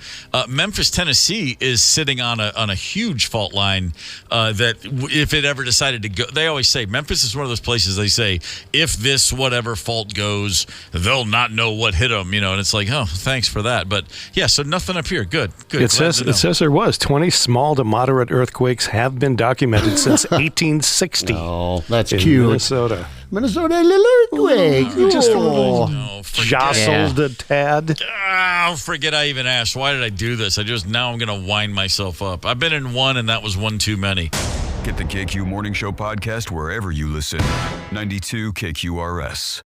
Memphis, Tennessee is sitting on a huge fault line that if it ever decided to go, they always say Memphis is one of those places. They say if this whatever fault goes, they'll not know what hit them. And it's like, oh, thanks for that. But yeah, so nothing up here. Good. It says there was 20 small to to moderate earthquakes have been documented since 1860. Oh, that's in cute. Minnesota. Minnesota, little earthquake. Just a little No, forget jostled a tad. Forget I even asked. Why did I do this? Now I'm going to wind myself up. I've been in one, and that was one too many. Get the KQ Morning Show podcast wherever you listen. 92 KQRS.